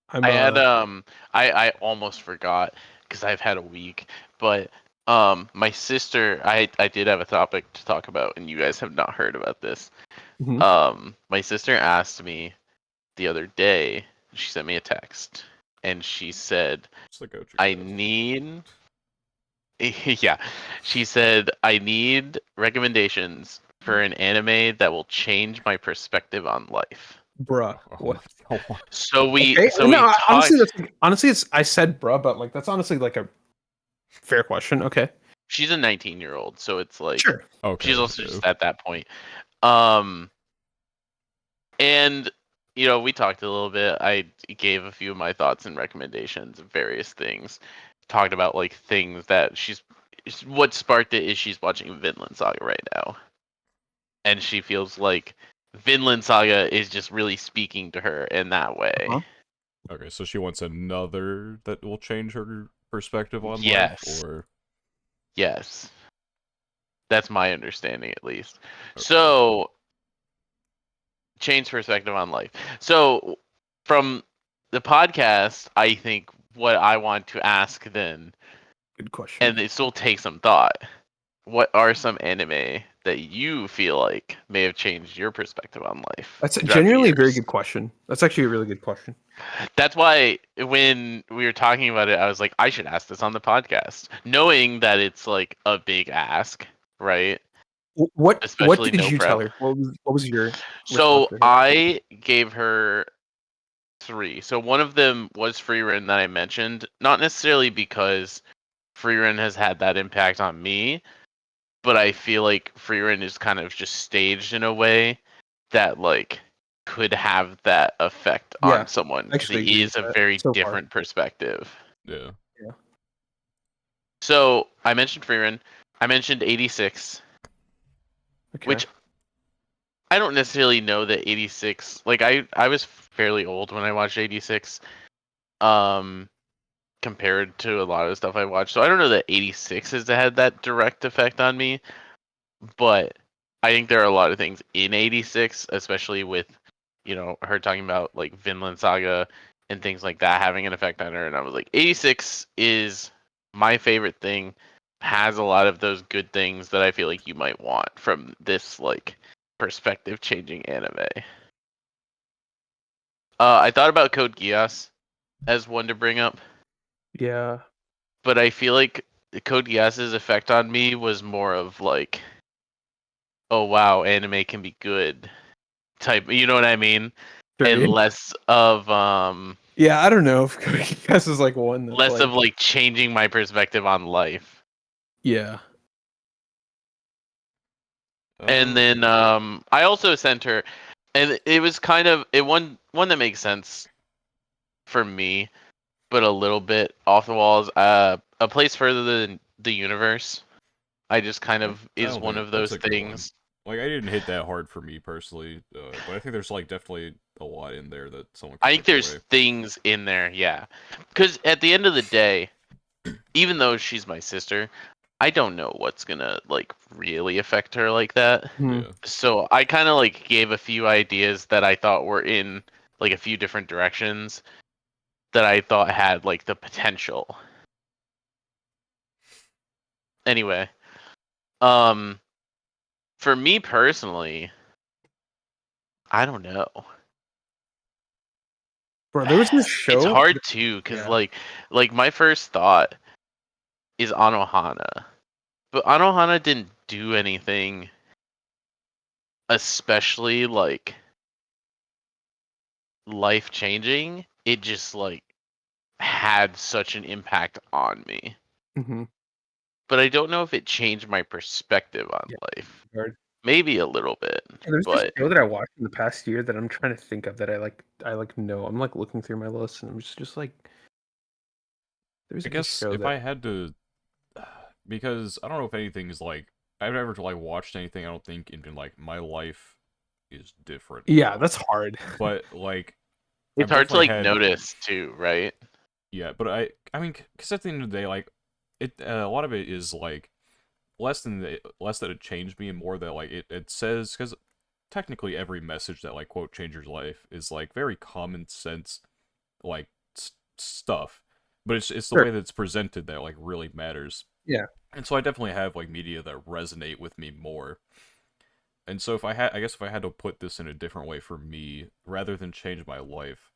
I'm I had I almost forgot because I've had a week, but my sister I did have a topic to talk about and you guys have not heard about this. mhm. My sister asked me the other day, she sent me a text and she said the I Gochuucast. need yeah, she said I need recommendations for an anime that will change my perspective on life. Bruh. Oh What? my god. Okay. So No, we honestly, talked. that's like, honestly, it's I said bruh, but like that's honestly like a fair question. Okay. She's a 19-year-old, so it's like Sure. she's Okay. also Yeah. just at that point. Um, and we talked a little bit. I gave a few of my thoughts and recommendations of various things. Talked about like things that what sparked it is she's watching Vinland Saga right now, and she feels like Vinland Saga is just really speaking to her in that way. Uh-huh. Okay, so she wants another that will change her perspective on life, Yes, or yes, that's my understanding at least. okay. So change perspective on life. So from the podcast, I think what I want to ask then, Good question. and it still takes some thought. What are some anime that you feel like may have changed your perspective on life That's throughout the genuinely a very years? good question. That's actually a really good question. That's why when we were talking about it, I was like, I should ask this on the podcast, knowing that it's like a big ask, right? What Especially did no you tell prep. her? What was your response So to her? I gave her three. So one of them was Free Run that I mentioned, not necessarily because Free Run has had that impact on me, but I feel like Free Run is kind of just staged in a way that like could have that effect Yeah, on someone I because it actually agree with is a that very so far. different perspective. Yeah. Yeah. So I mentioned Free Run. I mentioned 86, Okay. which I don't necessarily know that 86. Like I was fairly old when I watched 86. Um, compared to a lot of the stuff I watched. So I don't know that 86 has had that direct effect on me, but I think there are a lot of things in 86, especially with, her talking about like Vinland Saga and things like that having an effect on her. And I was like, 86 is my favorite thing, has a lot of those good things that I feel like you might want from this like perspective changing anime. I thought about Code Geass as one to bring up, Yeah. but I feel like Code Geass's effect on me was more of like, oh wow, anime can be good type. You know what I mean? Sure. And Yeah. less of Yeah, I don't know if Guess is like one that's less of like like changing my perspective on life. yeah. And Um. then I also sent her, and it was kind of it one that makes sense for me, but a little bit off the walls. A place further than the universe. I just kind I of is don't one think of that's those a good one. things. Like, I didn't hit that hard for me personally, but I think there's like definitely a lot in there that someone could I think take there's away. things in there, yeah. Because at the end of the day, even though she's my sister, I don't know what's gonna like really affect her like that. Hmm. Yeah. So I kind of like gave a few ideas that I thought were in like a few different directions that I thought had like the potential. anyway, um, for me personally, I don't know. Bro, there was this It's show. hard too, cause Yeah. like my first thought is Anohana, but Anohana didn't do anything especially like life changing. It just like had such an impact on me. Mm-hmm. But I don't know if it changed my perspective on Yeah. life. Hard. Maybe a little bit, And there's this but show that I watched in the past year that I'm trying to think of that I like know. I'm like looking through my list and I'm just like there's I like a guess show if that I had to, because I don't know if anything is like I've never like watched anything. I don't think and been like my life is different yeah, now. that's hard. But like it's I've hard to definitely like had notice too, right? yeah. But I mean, because at the end of the day, like it a lot of it is like less that it changed me and more that like it says because technically every message that like quote change your life is like very common sense like stuff, but it's the Sure. way that it's presented that like really matters. Yeah. And so I definitely have like media that resonate with me more. And so if I guess if I had to put this in a different way for me, rather than change my life,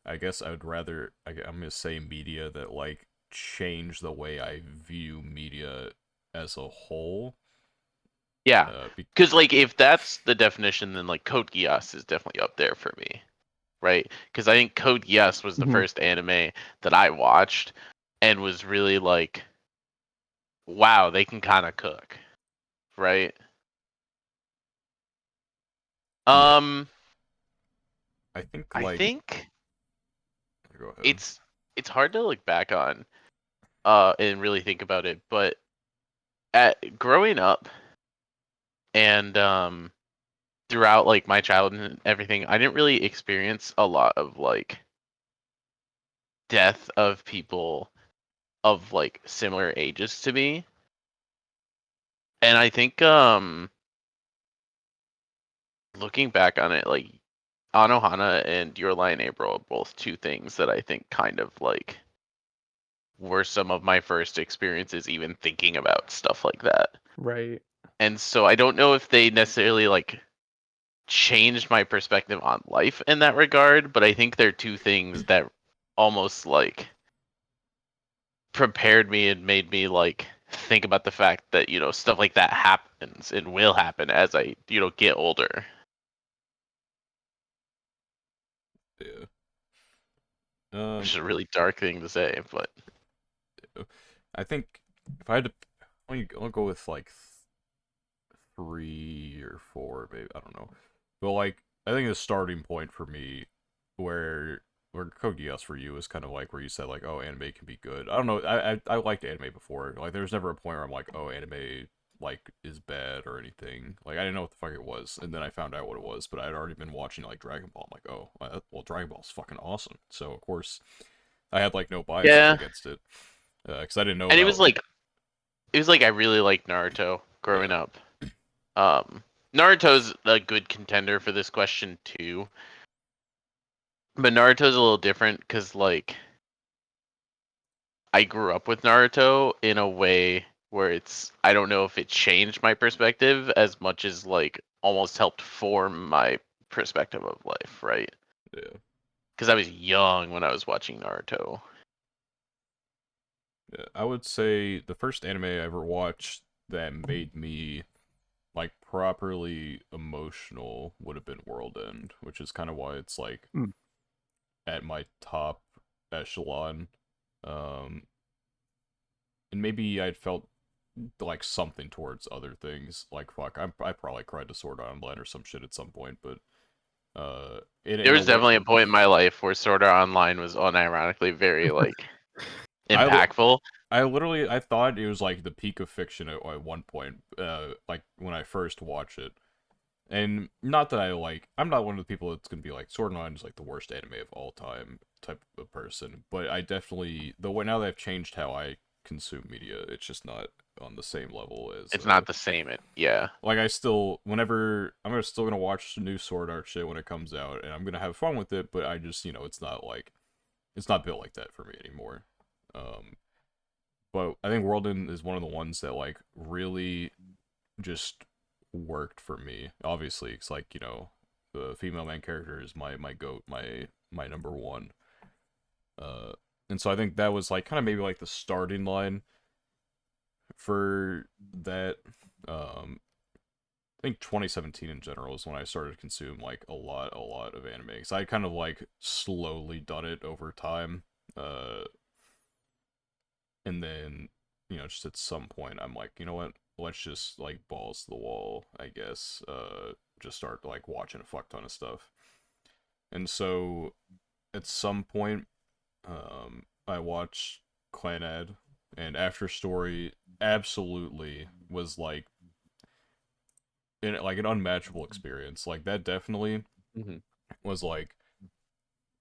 I guess I would rather I'm gonna say media that like change the way I view media as a whole. Yeah. Uh, be- Because like if that's the definition, then like Code Geass is definitely up there for me, right? Because I think Code Geass was the Hmm. first anime that I watched and was really like, wow, they can kind of cook, right? yeah, Um, I think I like think go ahead. it's it's hard to look back on and really think about it, but at growing up and throughout like my childhood and everything, I didn't really experience a lot of like death of people of like similar ages to me. And I think looking back on it, like Anohana and Your Lie in April are both two things that I think kind of like were some of my first experiences even thinking about stuff like that. Right. And so I don't know if they necessarily like changed my perspective on life in that regard, but I think they're two things that almost like prepared me and made me like think about the fact that stuff like that happens and will happen as I get older. Yeah. Which Um, is a really dark thing to say, but I think if I had to, I'll go with like 3 or 4, maybe I don't know. But like I think the starting point for me, where Code Geass for you is kind of like where you said like, oh, anime can be good. I don't know. I liked anime before. Like there was never a point where I'm like, oh, anime like is bad or anything. Like I didn't know what the fuck it was, and then I found out what it was. But I'd already been watching like Dragon Ball. I'm like, oh, well, Dragon Ball's fucking awesome. So of course I had like no biases yeah. against it because I didn't know And about it was like I really liked Naruto growing yeah up. Naruto's a good contender for this question too, but Naruto's a little different because like I grew up with Naruto in a way where I don't know if it changed my perspective as much as like almost helped form my perspective of life, right? yeah Because I was young when I was watching Naruto. yeah. I would say the first anime I ever watched that made me like properly emotional would have been World End, which is kind of why it's like Mm. at my top echelon. Um, and maybe I'd felt like something towards other things. Like fuck, I probably cried to Sword Art Online or some shit at some point, but There in a was way, definitely a point in my life where Sword Art Online was unironically very like I li- impactful. I thought it was like the peak of fiction at one point. Like when I first watched it. And not that I'm not one of the people that's gonna be like Sword and Online is like the worst anime of all time type of person, but I definitely the way now that I've changed how I consume media, it's just not on the same level as It's not the same. Yeah. like I still whenever still gonna watch the new Sword Art shit when it comes out, and I'm gonna have fun with it, but I just it's not built like that for me anymore. Um, but I think World End is one of the ones that like really just worked for me. Obviously, it's like, you know, the female main character is my goat, my number one. Uh, and so I think that was like kind of maybe like the starting line for that. I think 2017 in general is when I started to consume like a lot of anime. Because I kind of like slowly done it over time. Uh, and then, you know, just at some point I'm like, you know what? Let's just like balls to the wall, I guess. Just start like watching a fuck ton of stuff. And so at some point, I watched Clanad, and After Story absolutely was like an unmatchable experience. Like that definitely Mm-hmm. was like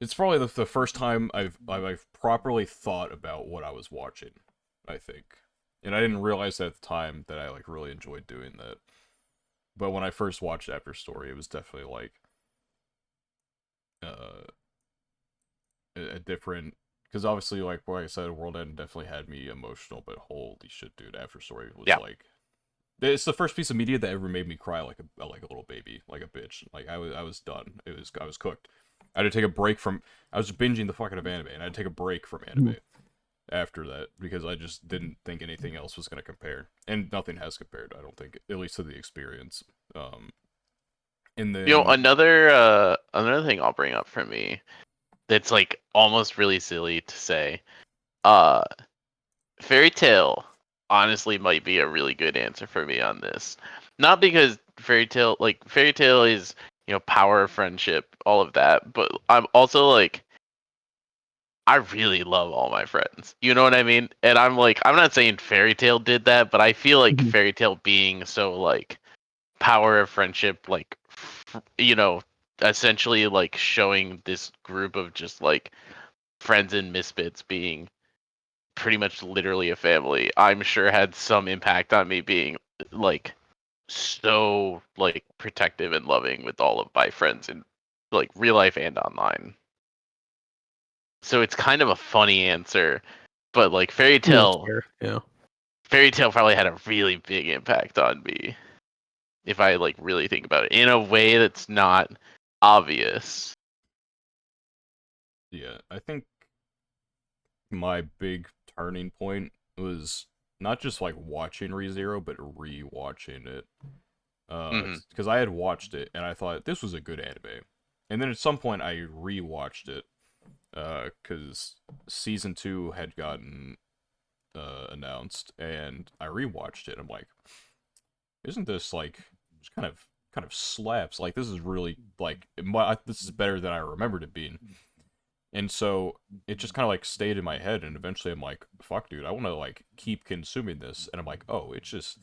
it's probably the first time I've properly thought about what I was watching, I think. And I didn't realize at the time that I like really enjoyed doing that. But when I first watched After Story, it was definitely like uh a different, because obviously like I said, World End definitely had me emotional, but holy shit, dude, After Story was Yeah. like it's the first piece of media that ever made me cry like a little baby, like a bitch. Like I was done. I was cooked. I had to take a break from. I was binging the fucking of anime, and I had to take a break from anime after that because I just didn't think anything else was gonna compare, and nothing has compared. I don't think, at least to the experience. Um, and You know, then another thing I'll bring up for me that's like almost really silly to say. Uh, Fairy Tale honestly might be a really good answer for me on this. Not because Fairy Tale is, you know, power of friendship, all of that, but I'm also like I really love all my friends. You know what I mean? And I'm like I'm not saying Fairy Tale did that, but I feel like Mhm. Fairy Tale being so like power of friendship, like you know, essentially like showing this group of just like friends and misfits being pretty much literally a family, I'm sure had some impact on me being like so like protective and loving with all of my friends in like real life and online. So it's kind of a funny answer, but like I mean, that's fair. Yeah. Fairy Tale probably had a really big impact on me if I like really think about it in a way that's not obvious. yeah, I think my big turning point was not just like watching ReZero, but re-watching it. Hmm. Because I had watched it and I thought this was a good anime, and then at some point I re-watched it, because season 2 had gotten announced, and I re-watched it. I'm like, isn't this like just kind of slaps? Like this is really like this is better than I remembered it being. And so it just kind of like stayed in my head, and eventually I'm like, fuck, dude, I want to like keep consuming this. And I'm like, oh, it's just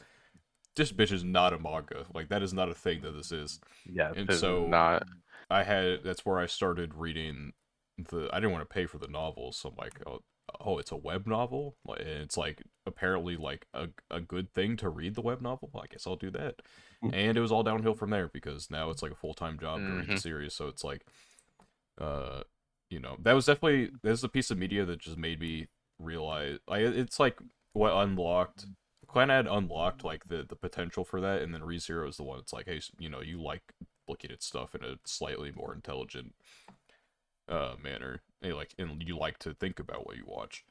this bitch is not a manga. Like that is not a thing that this is. Yeah, And this is so not. that's where I started reading I didn't want to pay for the novels, so I'm like, oh, it's a web novel, and it's like apparently like a good thing to read the web novel. Well, I guess I'll do that. And it was all downhill from there because now it's like a full-time job to read the Hmm. series. So it's like, uh, you know, that's a piece of media that just made me realize like it's like what unlocked. Clanad unlocked like the potential for that, and then ReZero is the one that's like, hey, you know, you like looking at stuff in a slightly more intelligent manner, and you like to think about what you watch.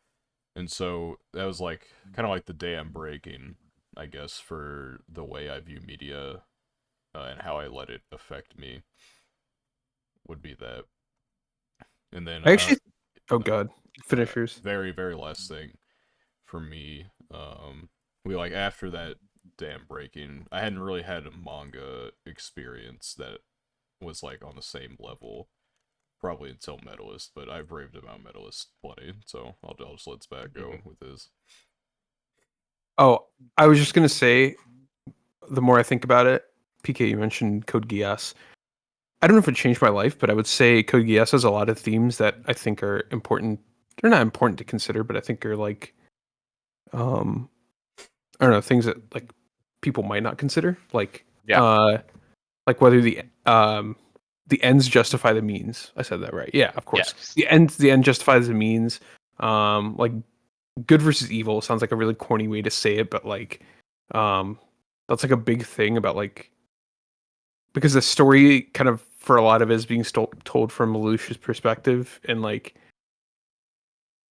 And so that was like kind of like the day I'm breaking, I guess, for the way I view media, and how I let it affect me would be that. And then I actually. Oh uh, God, finishers. very last thing for me, we like after that damn breaking, I hadn't really had a manga experience that was like on the same level probably until Medalist, but I've raved about Medalist plenty, so I'll just let Spat Hmm. go with his. Oh, I was just gonna say, the more I think about it, PK, you mentioned Code Geass. I don't know if it changed my life, but I would say Code Geass has a lot of themes that I think are important. They're not important to consider, but I think are like, um, I don't know, things that like people might not consider, Yeah. like whether the ends justify the means. I said that right. Yeah, of course. Yes. The end justifies the means. Like good versus evil sounds like a really corny way to say it, but like that's like a big thing about like because the story kind of for a lot of it is being told from Lelouch's perspective, and like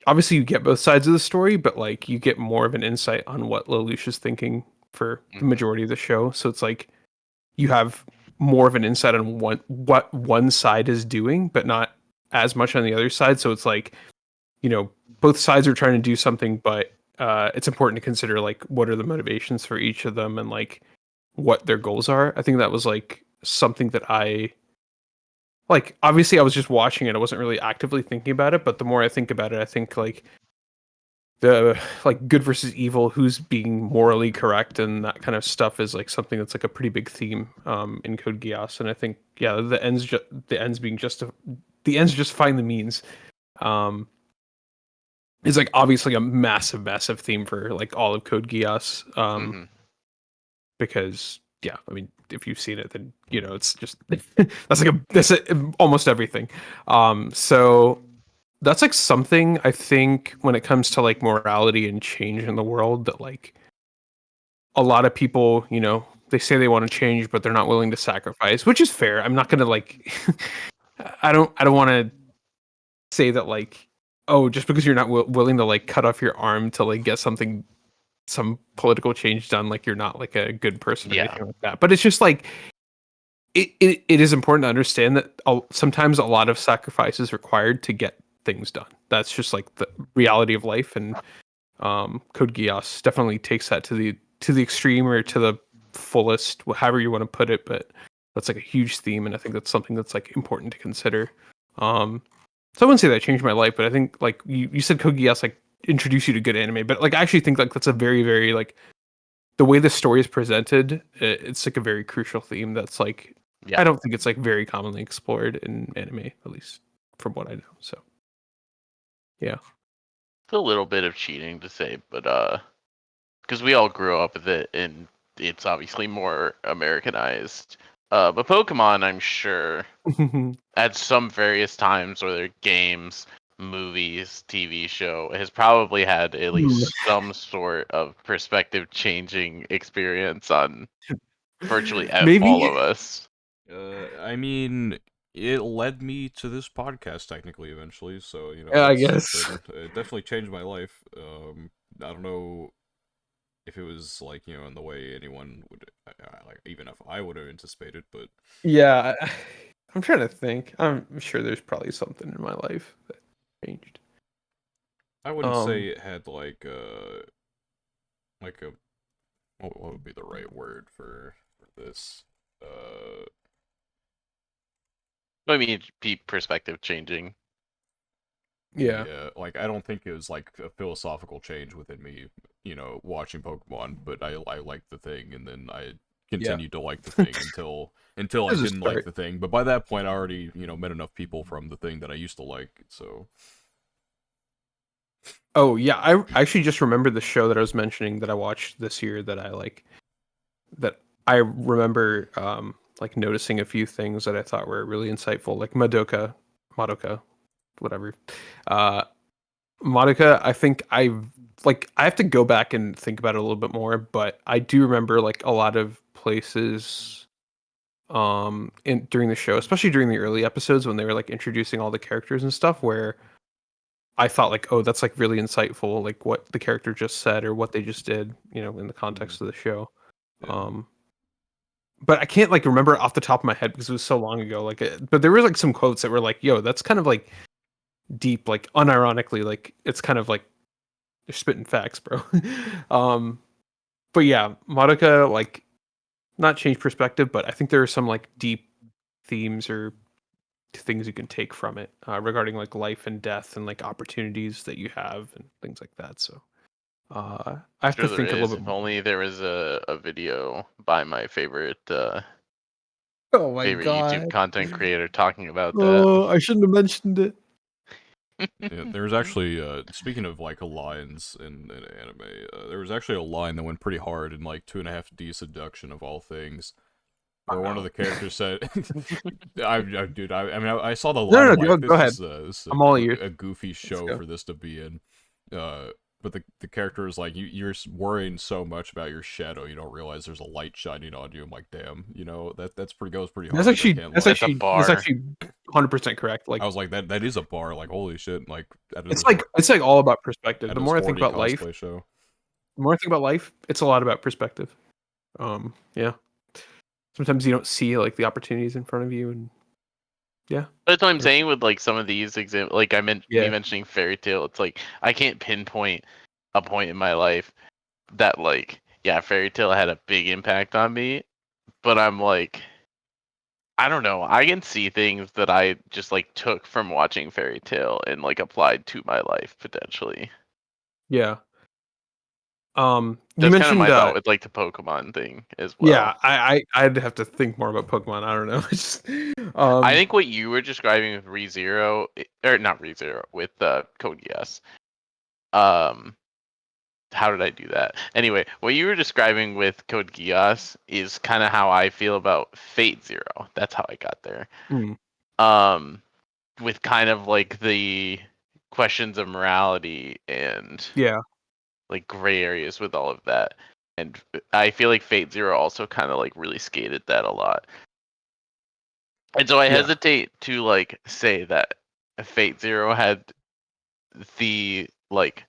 obviously you get both sides of the story, but like you get more of an insight on what Lelouch is thinking for the majority of the show. So it's like you have more of an insight on what one side is doing, but not as much on the other side. So it's like, both sides are trying to do something, but it's important to consider like what are the motivations for each of them and like what their goals are. I think that was like something that I like. Obviously, I was just watching it. I wasn't really actively thinking about it, but the more I think about it, I think like the like good versus evil, who's being morally correct, and that kind of stuff is like something that's like a pretty big theme in Code Geass. And I think the ends being the ends justifying the means um, is like obviously a massive theme for like all of Code Geass. Because yeah, I mean, if you've seen it, then it's just that's almost everything. So that's like something I think when it comes to like morality and change in the world that like a lot of people, they say they want to change, but they're not willing to sacrifice, which is fair. I'm not gonna like, I don't want to say that like, oh, just because you're not willing to like cut off your arm to like get some political change done, like you're not like a good person or anything like that. But it's just like it is important to understand that sometimes a lot of sacrifice is required to get things done. That's just like the reality of life, and Code Geass definitely takes that to the extreme or to the fullest, however you want to put it. But that's like a huge theme, and I think that's something that's like important to consider. So I wouldn't say that changed my life, but I think like you said Code Geass like introduce you to good anime, but like I actually think like that's a very very like the way the story is presented, it's like a very crucial theme that's like I don't think it's like very commonly explored in anime, at least from what I know. So yeah. It's a little bit of cheating to say, but because we all grew up with it, and it's obviously more Americanized. But Pokemon, I'm sure, at some various times, whether games, movies, TV show, has probably had at least some sort of perspective changing experience on virtually all Maybe. of us. I mean, it led me to this podcast technically eventually, so Yeah, I that's guess. something. It definitely changed my life. I don't know if it was like in the way anyone would like, even if I would have anticipated, but Yeah, I'm trying to think. I'm sure there's probably something in my life that changed. I wouldn't say it had like a what would be the right word for this? I mean, perspective changing. Yeah. Like I don't think it was like a philosophical change within me, watching Pokemon, but I liked the thing, and then I continued to like the thing until I There's a didn't like start. the thing. But by that point, I already met enough people from the thing that I used to like. So Oh yeah, I actually just remembered the show that I was mentioning that I watched this year that I like. That I remember like noticing a few things that I thought were really insightful, like Madoka, whatever. Uh, Madoka, I think I have to go back and think about it a little bit more, but I do remember like a lot of places in during the show, especially during the early episodes when they were like introducing all the characters and stuff, where I thought like, oh, that's like really insightful, like what the character just said or what they just did, in the context of the show. yeah. But I can't like remember off the top of my head because it was so long ago. Like, but there were like some quotes that were like, "Yo, that's kind of like deep, like unironically, like it's kind of like you're spitting facts, bro." um, but yeah, Madoka like not change perspective, but I think there are some like deep themes or things you can take from it regarding like life and death and like opportunities that you have and things like that. So I have Sure, to there think a is. little bit If more. only there was a video by my favorite Oh my favorite YouTube god! content creator talking about that. Oh, I shouldn't have mentioned it. Yeah, there was actually speaking of like lines in anime, there was actually a line that went pretty hard in like 2.5D Seduction of all things, where one of Wow. the characters said, dude, I mean, I saw the line, No, I'm no, like, go ahead. this is I'm all ears. a goofy Let's show go. for this to be in. but the character is like you're worrying so much about your shadow, you don't realize there's a light shining on you. I'm like, damn, that's pretty goes pretty That's hard. I actually can't that's lie. That's a actually that's bar. actually 100% correct. Like I was like, that is a bar. Like, holy shit! Like, it's like all about perspective. at The his more I think horny about life, cosplay show. it's a lot about perspective. Yeah. Sometimes you don't see like the opportunities in front of you, and yeah, That's what I'm there's- saying with like some of these examples. Like I meant me yeah, mentioning Fairy Tale. It's like I can't pinpoint a point in my life that like yeah, Fairy Tale had a big impact on me. But I'm like, I don't know. I can see things that I just like took from watching Fairy Tale and like applied to my life potentially. yeah. You That's kind of mentioned my thought with like the Pokemon thing as yeah, well. I'd have to think more about Pokemon. I don't know. It's just, I think what you were describing with ReZero, or not ReZero, with Code Geass. Um, how did I do that? Anyway, what you were describing with Code Geass is kind of how I feel about Fate Zero. That's how I got there. mm, Um, with kind of like the questions of morality and yeah, like gray areas with all of that. And I feel like Fate Zero also kind of like really skated that a lot. And so I yeah, hesitate to like say that Fate Zero had the like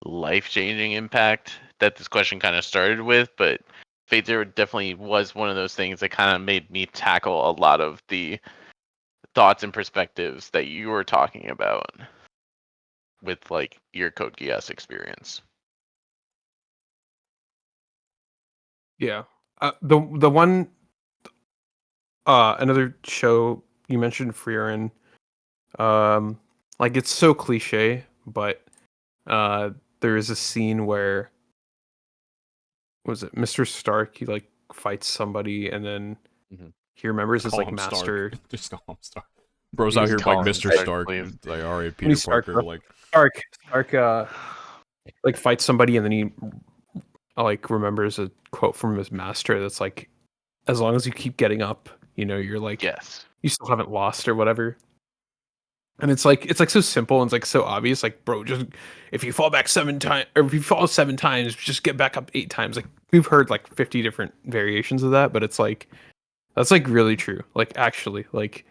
life-changing impact that this question kind of started with, but Fate Zero definitely was one of those things that kind of made me tackle a lot of the thoughts and perspectives that you were talking about with like your Code Geass experience. yeah. The one another show you mentioned, Frieren. Like it's so cliche, but uh, there is a scene where was it Mr. Stark? He like fights somebody, and then Mhm. he remembers his Call like him Stark. master. Just call him Stark. Bro's He out was here like Call him Mr. Stark, Stark. please. Like, all right, Tony Peter Stark, Parker. bro. Like, Stark, like fights somebody, and then he like remembers a quote from his master that's like, "As long as you keep getting up, you're like Yes. you still haven't lost or whatever." And it's like so simple and it's like so obvious. Like, bro, just if you fall back 7 times, or if you fall 7 times, just get back up 8 times. Like we've heard like 50 different variations of that, but it's like that's like really true. Like actually, like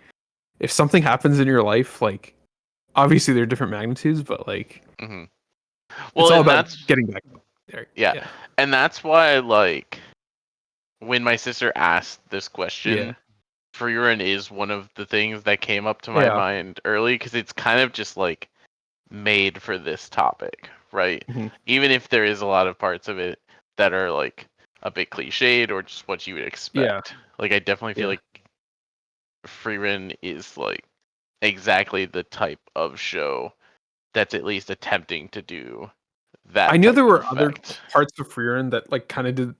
if something happens in your life, like obviously there are different magnitudes, but like Hmm. it's Well, all and about that's getting back up there. yeah, Yeah, and that's why like when my sister asked this yeah, question, Freerin is one of the things that came up to my yeah, mind early because it's kind of just like made for this topic, right? hmm, Even if there is a lot of parts of it that are like a bit cliched or just what you would yeah, expect. Like I definitely feel yeah. like Freerin is like exactly the type of show that's at least attempting to do I that knew type there of were other effect. parts of Freerin that like kind of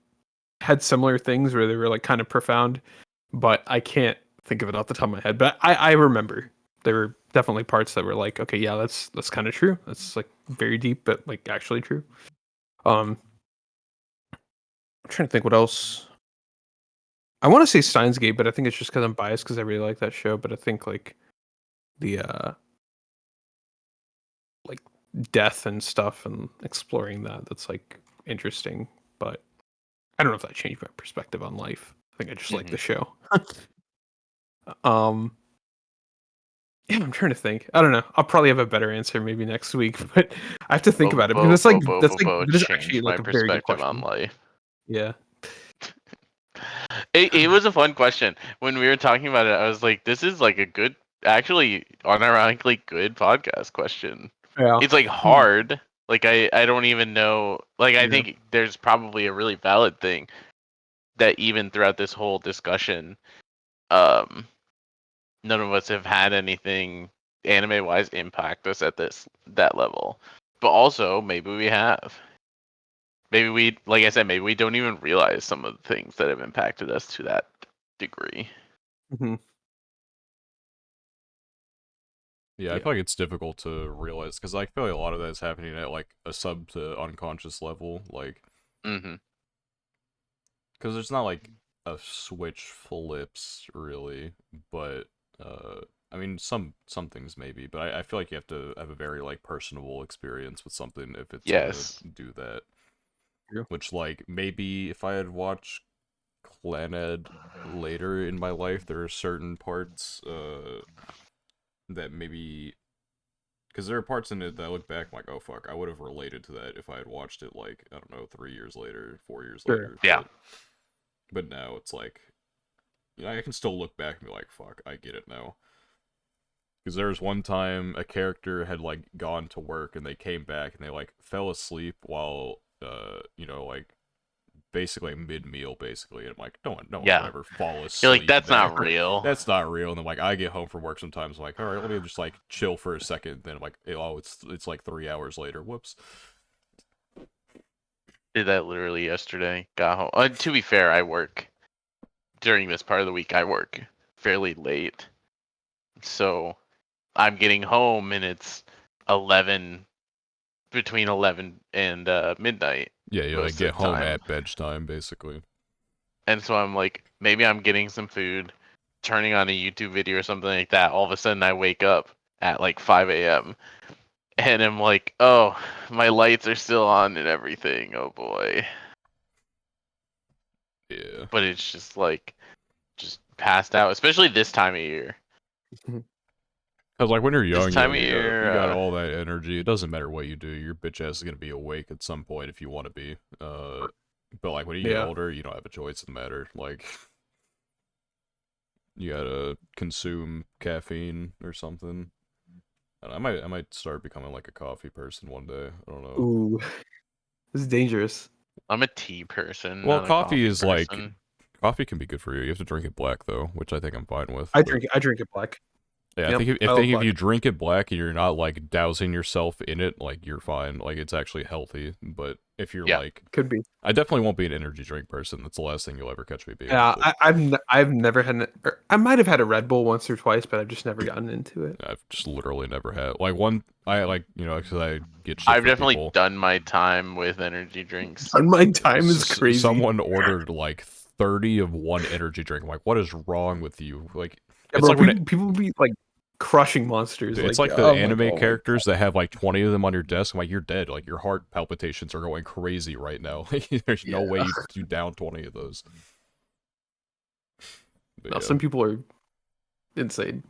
had similar things where they were like kind of profound, but I can't think of it off the top of my head. But I remember there were definitely parts that were like, okay, yeah, that's kind of true. That's like very deep, but like actually true. Um, I'm trying to think what else. I want to say Steins Gate, but I think it's just because I'm biased because I really like that show. But I think like the like death and stuff and exploring that's like interesting. But I don't know if that changed my perspective on life. I think I just like Hmm. the show. um, Yeah, I'm trying to think. I don't know. I'll probably have a better answer maybe next week, but I have to think about it because that is actually Changed my like a very good perspective on question. life. Yeah. It was a fun question. When we were talking about it, I was like, this is like a good, actually, unironically good podcast question. Yeah. It's like Hmm. hard. Like I don't even know. Like I Yeah. think there's probably a really valid thing that even throughout this whole discussion, um, none of us have had anything anime wise impact us at that level. But also maybe we have. Maybe we, like I said, maybe we don't even realize some of the things that have impacted us to that degree. Hmm. yeah, I Yeah. feel like it's difficult to realize because I feel like a lot of that is happening at like a sub to unconscious level. Like, Hmm. because there's not like a switch flips really, but I mean, some things maybe, but I feel like you have to have a very like personable experience with something if it's gonna Yes. do that. True. Which like maybe if I had watched Clannad later in my life, there are certain parts that maybe because there are parts in it that I look back I'm like, oh fuck, I would have related to that if I had watched it like I don't know 3 years later, 4 years Sure. later. Yeah. But now it's like, you know, I can still look back and be like, fuck, I get it now. Because there was one time a character had like gone to work and they came back and they like fell asleep while you know like basically mid meal basically and I'm like no one would Yeah. ever fall You're like, asleep that's there. not real. That's not real. And then like I get home from work sometimes I'm like, all right, let me just like chill for a second. Then I'm like, oh, it's like 3 hours later. Whoops. Did that literally yesterday. Got home. To be fair, I work during this part of the week. I work fairly late, so I'm getting home and it's 11, between 11 and midnight Yeah, you like most of get the home time. at bedtime basically. And so I'm like, maybe I'm getting some food, turning on a YouTube video or something like that. All of a sudden, I wake up at like 5 a.m. and I'm like, oh, my lights are still on and everything. Oh boy. Yeah. But it's just like, just passed out, especially this time of year. Cause like when you're This young, time of you got year, all that energy. It doesn't matter what you do. Your bitch ass is gonna be awake at some point if you want to be. But like when you get Yeah. older, you don't have a choice in the matter. Like you gotta consume caffeine or something. And I might start becoming like a coffee person one day. I don't know. Ooh, this is dangerous. I'm a tea person, Well, not a coffee coffee is like person. coffee can be good for you. You have to drink it black though, which I think I'm fine with. I But drink it. I drink it black. yeah, I Yep. think I love if black. you drink it black and you're not like dousing yourself in it, like you're fine. Like it's actually healthy. But if you're Yeah. like, Could be. I definitely won't be an energy drink person. That's the last thing you'll ever catch me being. Yeah, But I've never had I might have had a Red Bull once or twice, but I've just never gotten into it. I've just literally never had like one. I like you know because I get shit I've for definitely people. done my time with energy drinks. On my time is crazy. Someone ordered like 30 of one energy drink. I'm like, what is wrong with you? Like, Yeah, it's bro, like when people be like crushing monsters. it's Like, like the oh my anime god, my characters that have like 20 of them on your desk. I'm like, you're dead. Like your heart palpitations are going crazy right now. There's no way yeah. you down 20 of those. But Now yeah, some people are insane.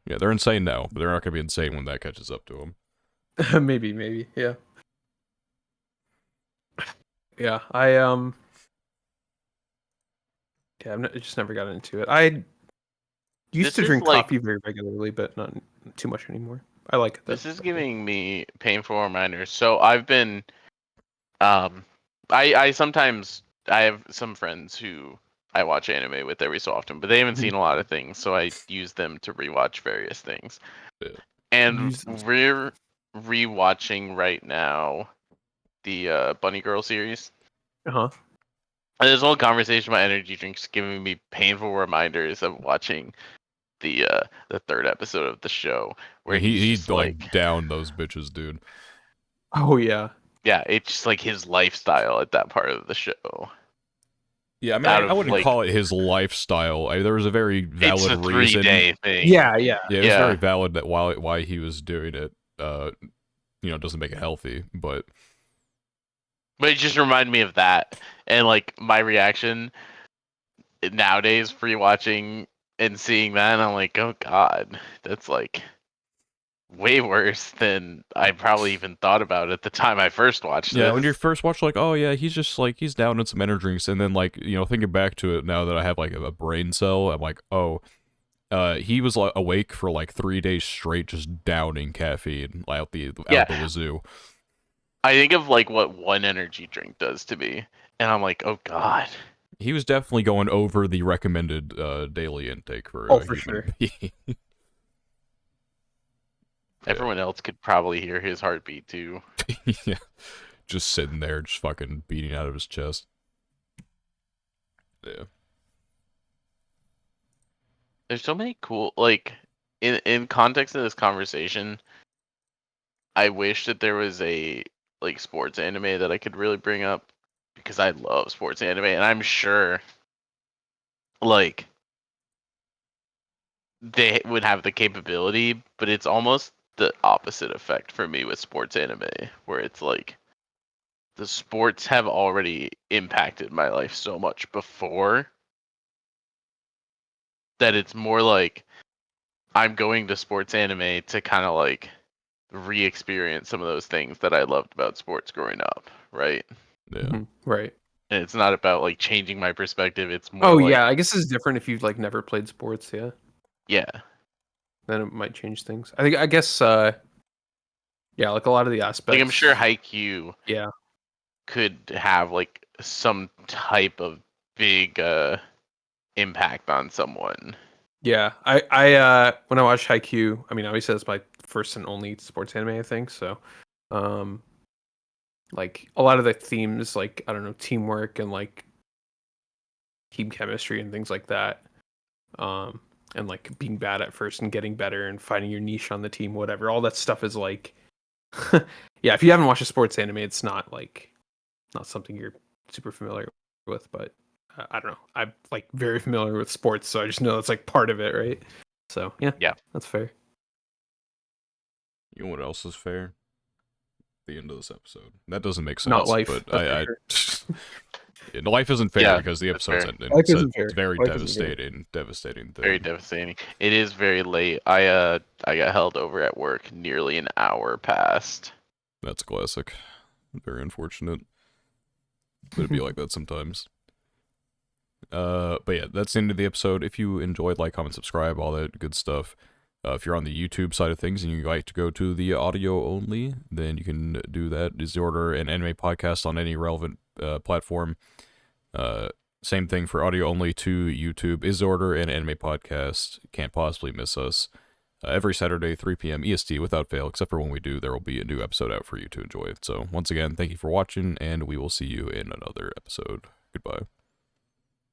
yeah, they're insane now, but they're not gonna be insane when that catches up to them. Maybe, yeah, yeah. I just never got into it. I used This to is drink like coffee very regularly, but not too much anymore. I like it though. this is giving me painful reminders. So I've been um I sometimes I have some friends who I watch anime with every so often, but they haven't Mhm. seen a lot of things, so I use them to rewatch various things. Yeah. And Use them. we're rewatching right now the Bunny Girl series. Uh-huh. And this whole conversation about energy drinks giving me painful reminders of watching the third episode of the show where he's He just like like, down those bitches, dude. Oh yeah. yeah, it's just like his lifestyle at that part of the show. Yeah, I mean, Out I of wouldn't like, call it his lifestyle. There was a very it's valid a reason. 3-day thing. Yeah. Yeah, it was very Yeah, valid that why he was doing it. You know, doesn't make it healthy, but but it just reminded me of that, and like my reaction nowadays, rewatching and seeing that, and I'm like, oh god, that's like way worse than I probably even thought about at the time I first watched yeah, when you this. first watch, like, oh yeah, he's just like he's down in some energy drinks, and then like you know, thinking back to it now that I have like a brain cell, I'm like, oh, he was like awake for like 3 days straight, just downing caffeine Yeah, out the wazoo. I think of like what one energy drink does to me, and I'm like, oh god. He was definitely going over the recommended daily intake for Oh, a for human sure. being. Yeah. Everyone else could probably hear his heartbeat too. Yeah, just sitting there, just fucking beating out of his chest. Yeah. There's so many cool like in context of this conversation, I wish that there was a like sports anime that I could really bring up because I love sports anime and I'm sure like they would have the capability, but it's almost the opposite effect for me with sports anime, where it's like the sports have already impacted my life so much before that it's more like I'm going to sports anime to kind of like re-experience some of those things that I loved about sports growing up, right? Yeah. Right. And it's not about like changing my perspective. It's more Oh like, yeah, I guess it's different if you've like never played sports. Yeah, yeah, then it might change things. I guess yeah, like a lot of the like I'm sure aspects. Haikyuu Yeah. could have like some type of big impact on someone. Yeah, when I watched Haikyuu, I mean, obviously that's my first and only sports anime, I think. So, um, like a lot of the themes, like I don't know, teamwork and like team chemistry and things like that, and like being bad at first and getting better and finding your niche on the team, whatever. All that stuff is like, yeah. If you haven't watched a sports anime, it's not something you're super familiar with, but I don't know. I'm like very familiar with sports, so I just know that's like part of it, right? So yeah, Yeah. that's fair. You know what else is fair? The end of this episode. That doesn't make Not sense, life. but That's for I sure. yeah, no, life isn't fair Yeah, because the that's episode's fair. ending. Life It's a isn't fair. very Life isn't fair. devastating Very thing. devastating. It is very late. I got held over at work nearly an hour past. That's classic. Very unfortunate. But it'd be like that sometimes. But yeah, that's the end of the episode. If you enjoyed, like, comment, subscribe, all that good stuff. If you're on the YouTube side of things and you like to go to the audio only, then you can do that. Is order an anime podcast on any relevant platform. Same thing for audio only to YouTube. Is order an anime podcast. Can't possibly miss us. Every Saturday, 3 p.m. EST without fail, except for when we do, there will be a new episode out for you to enjoy. So, once again, thank you for watching, and we will see you in another episode. Goodbye.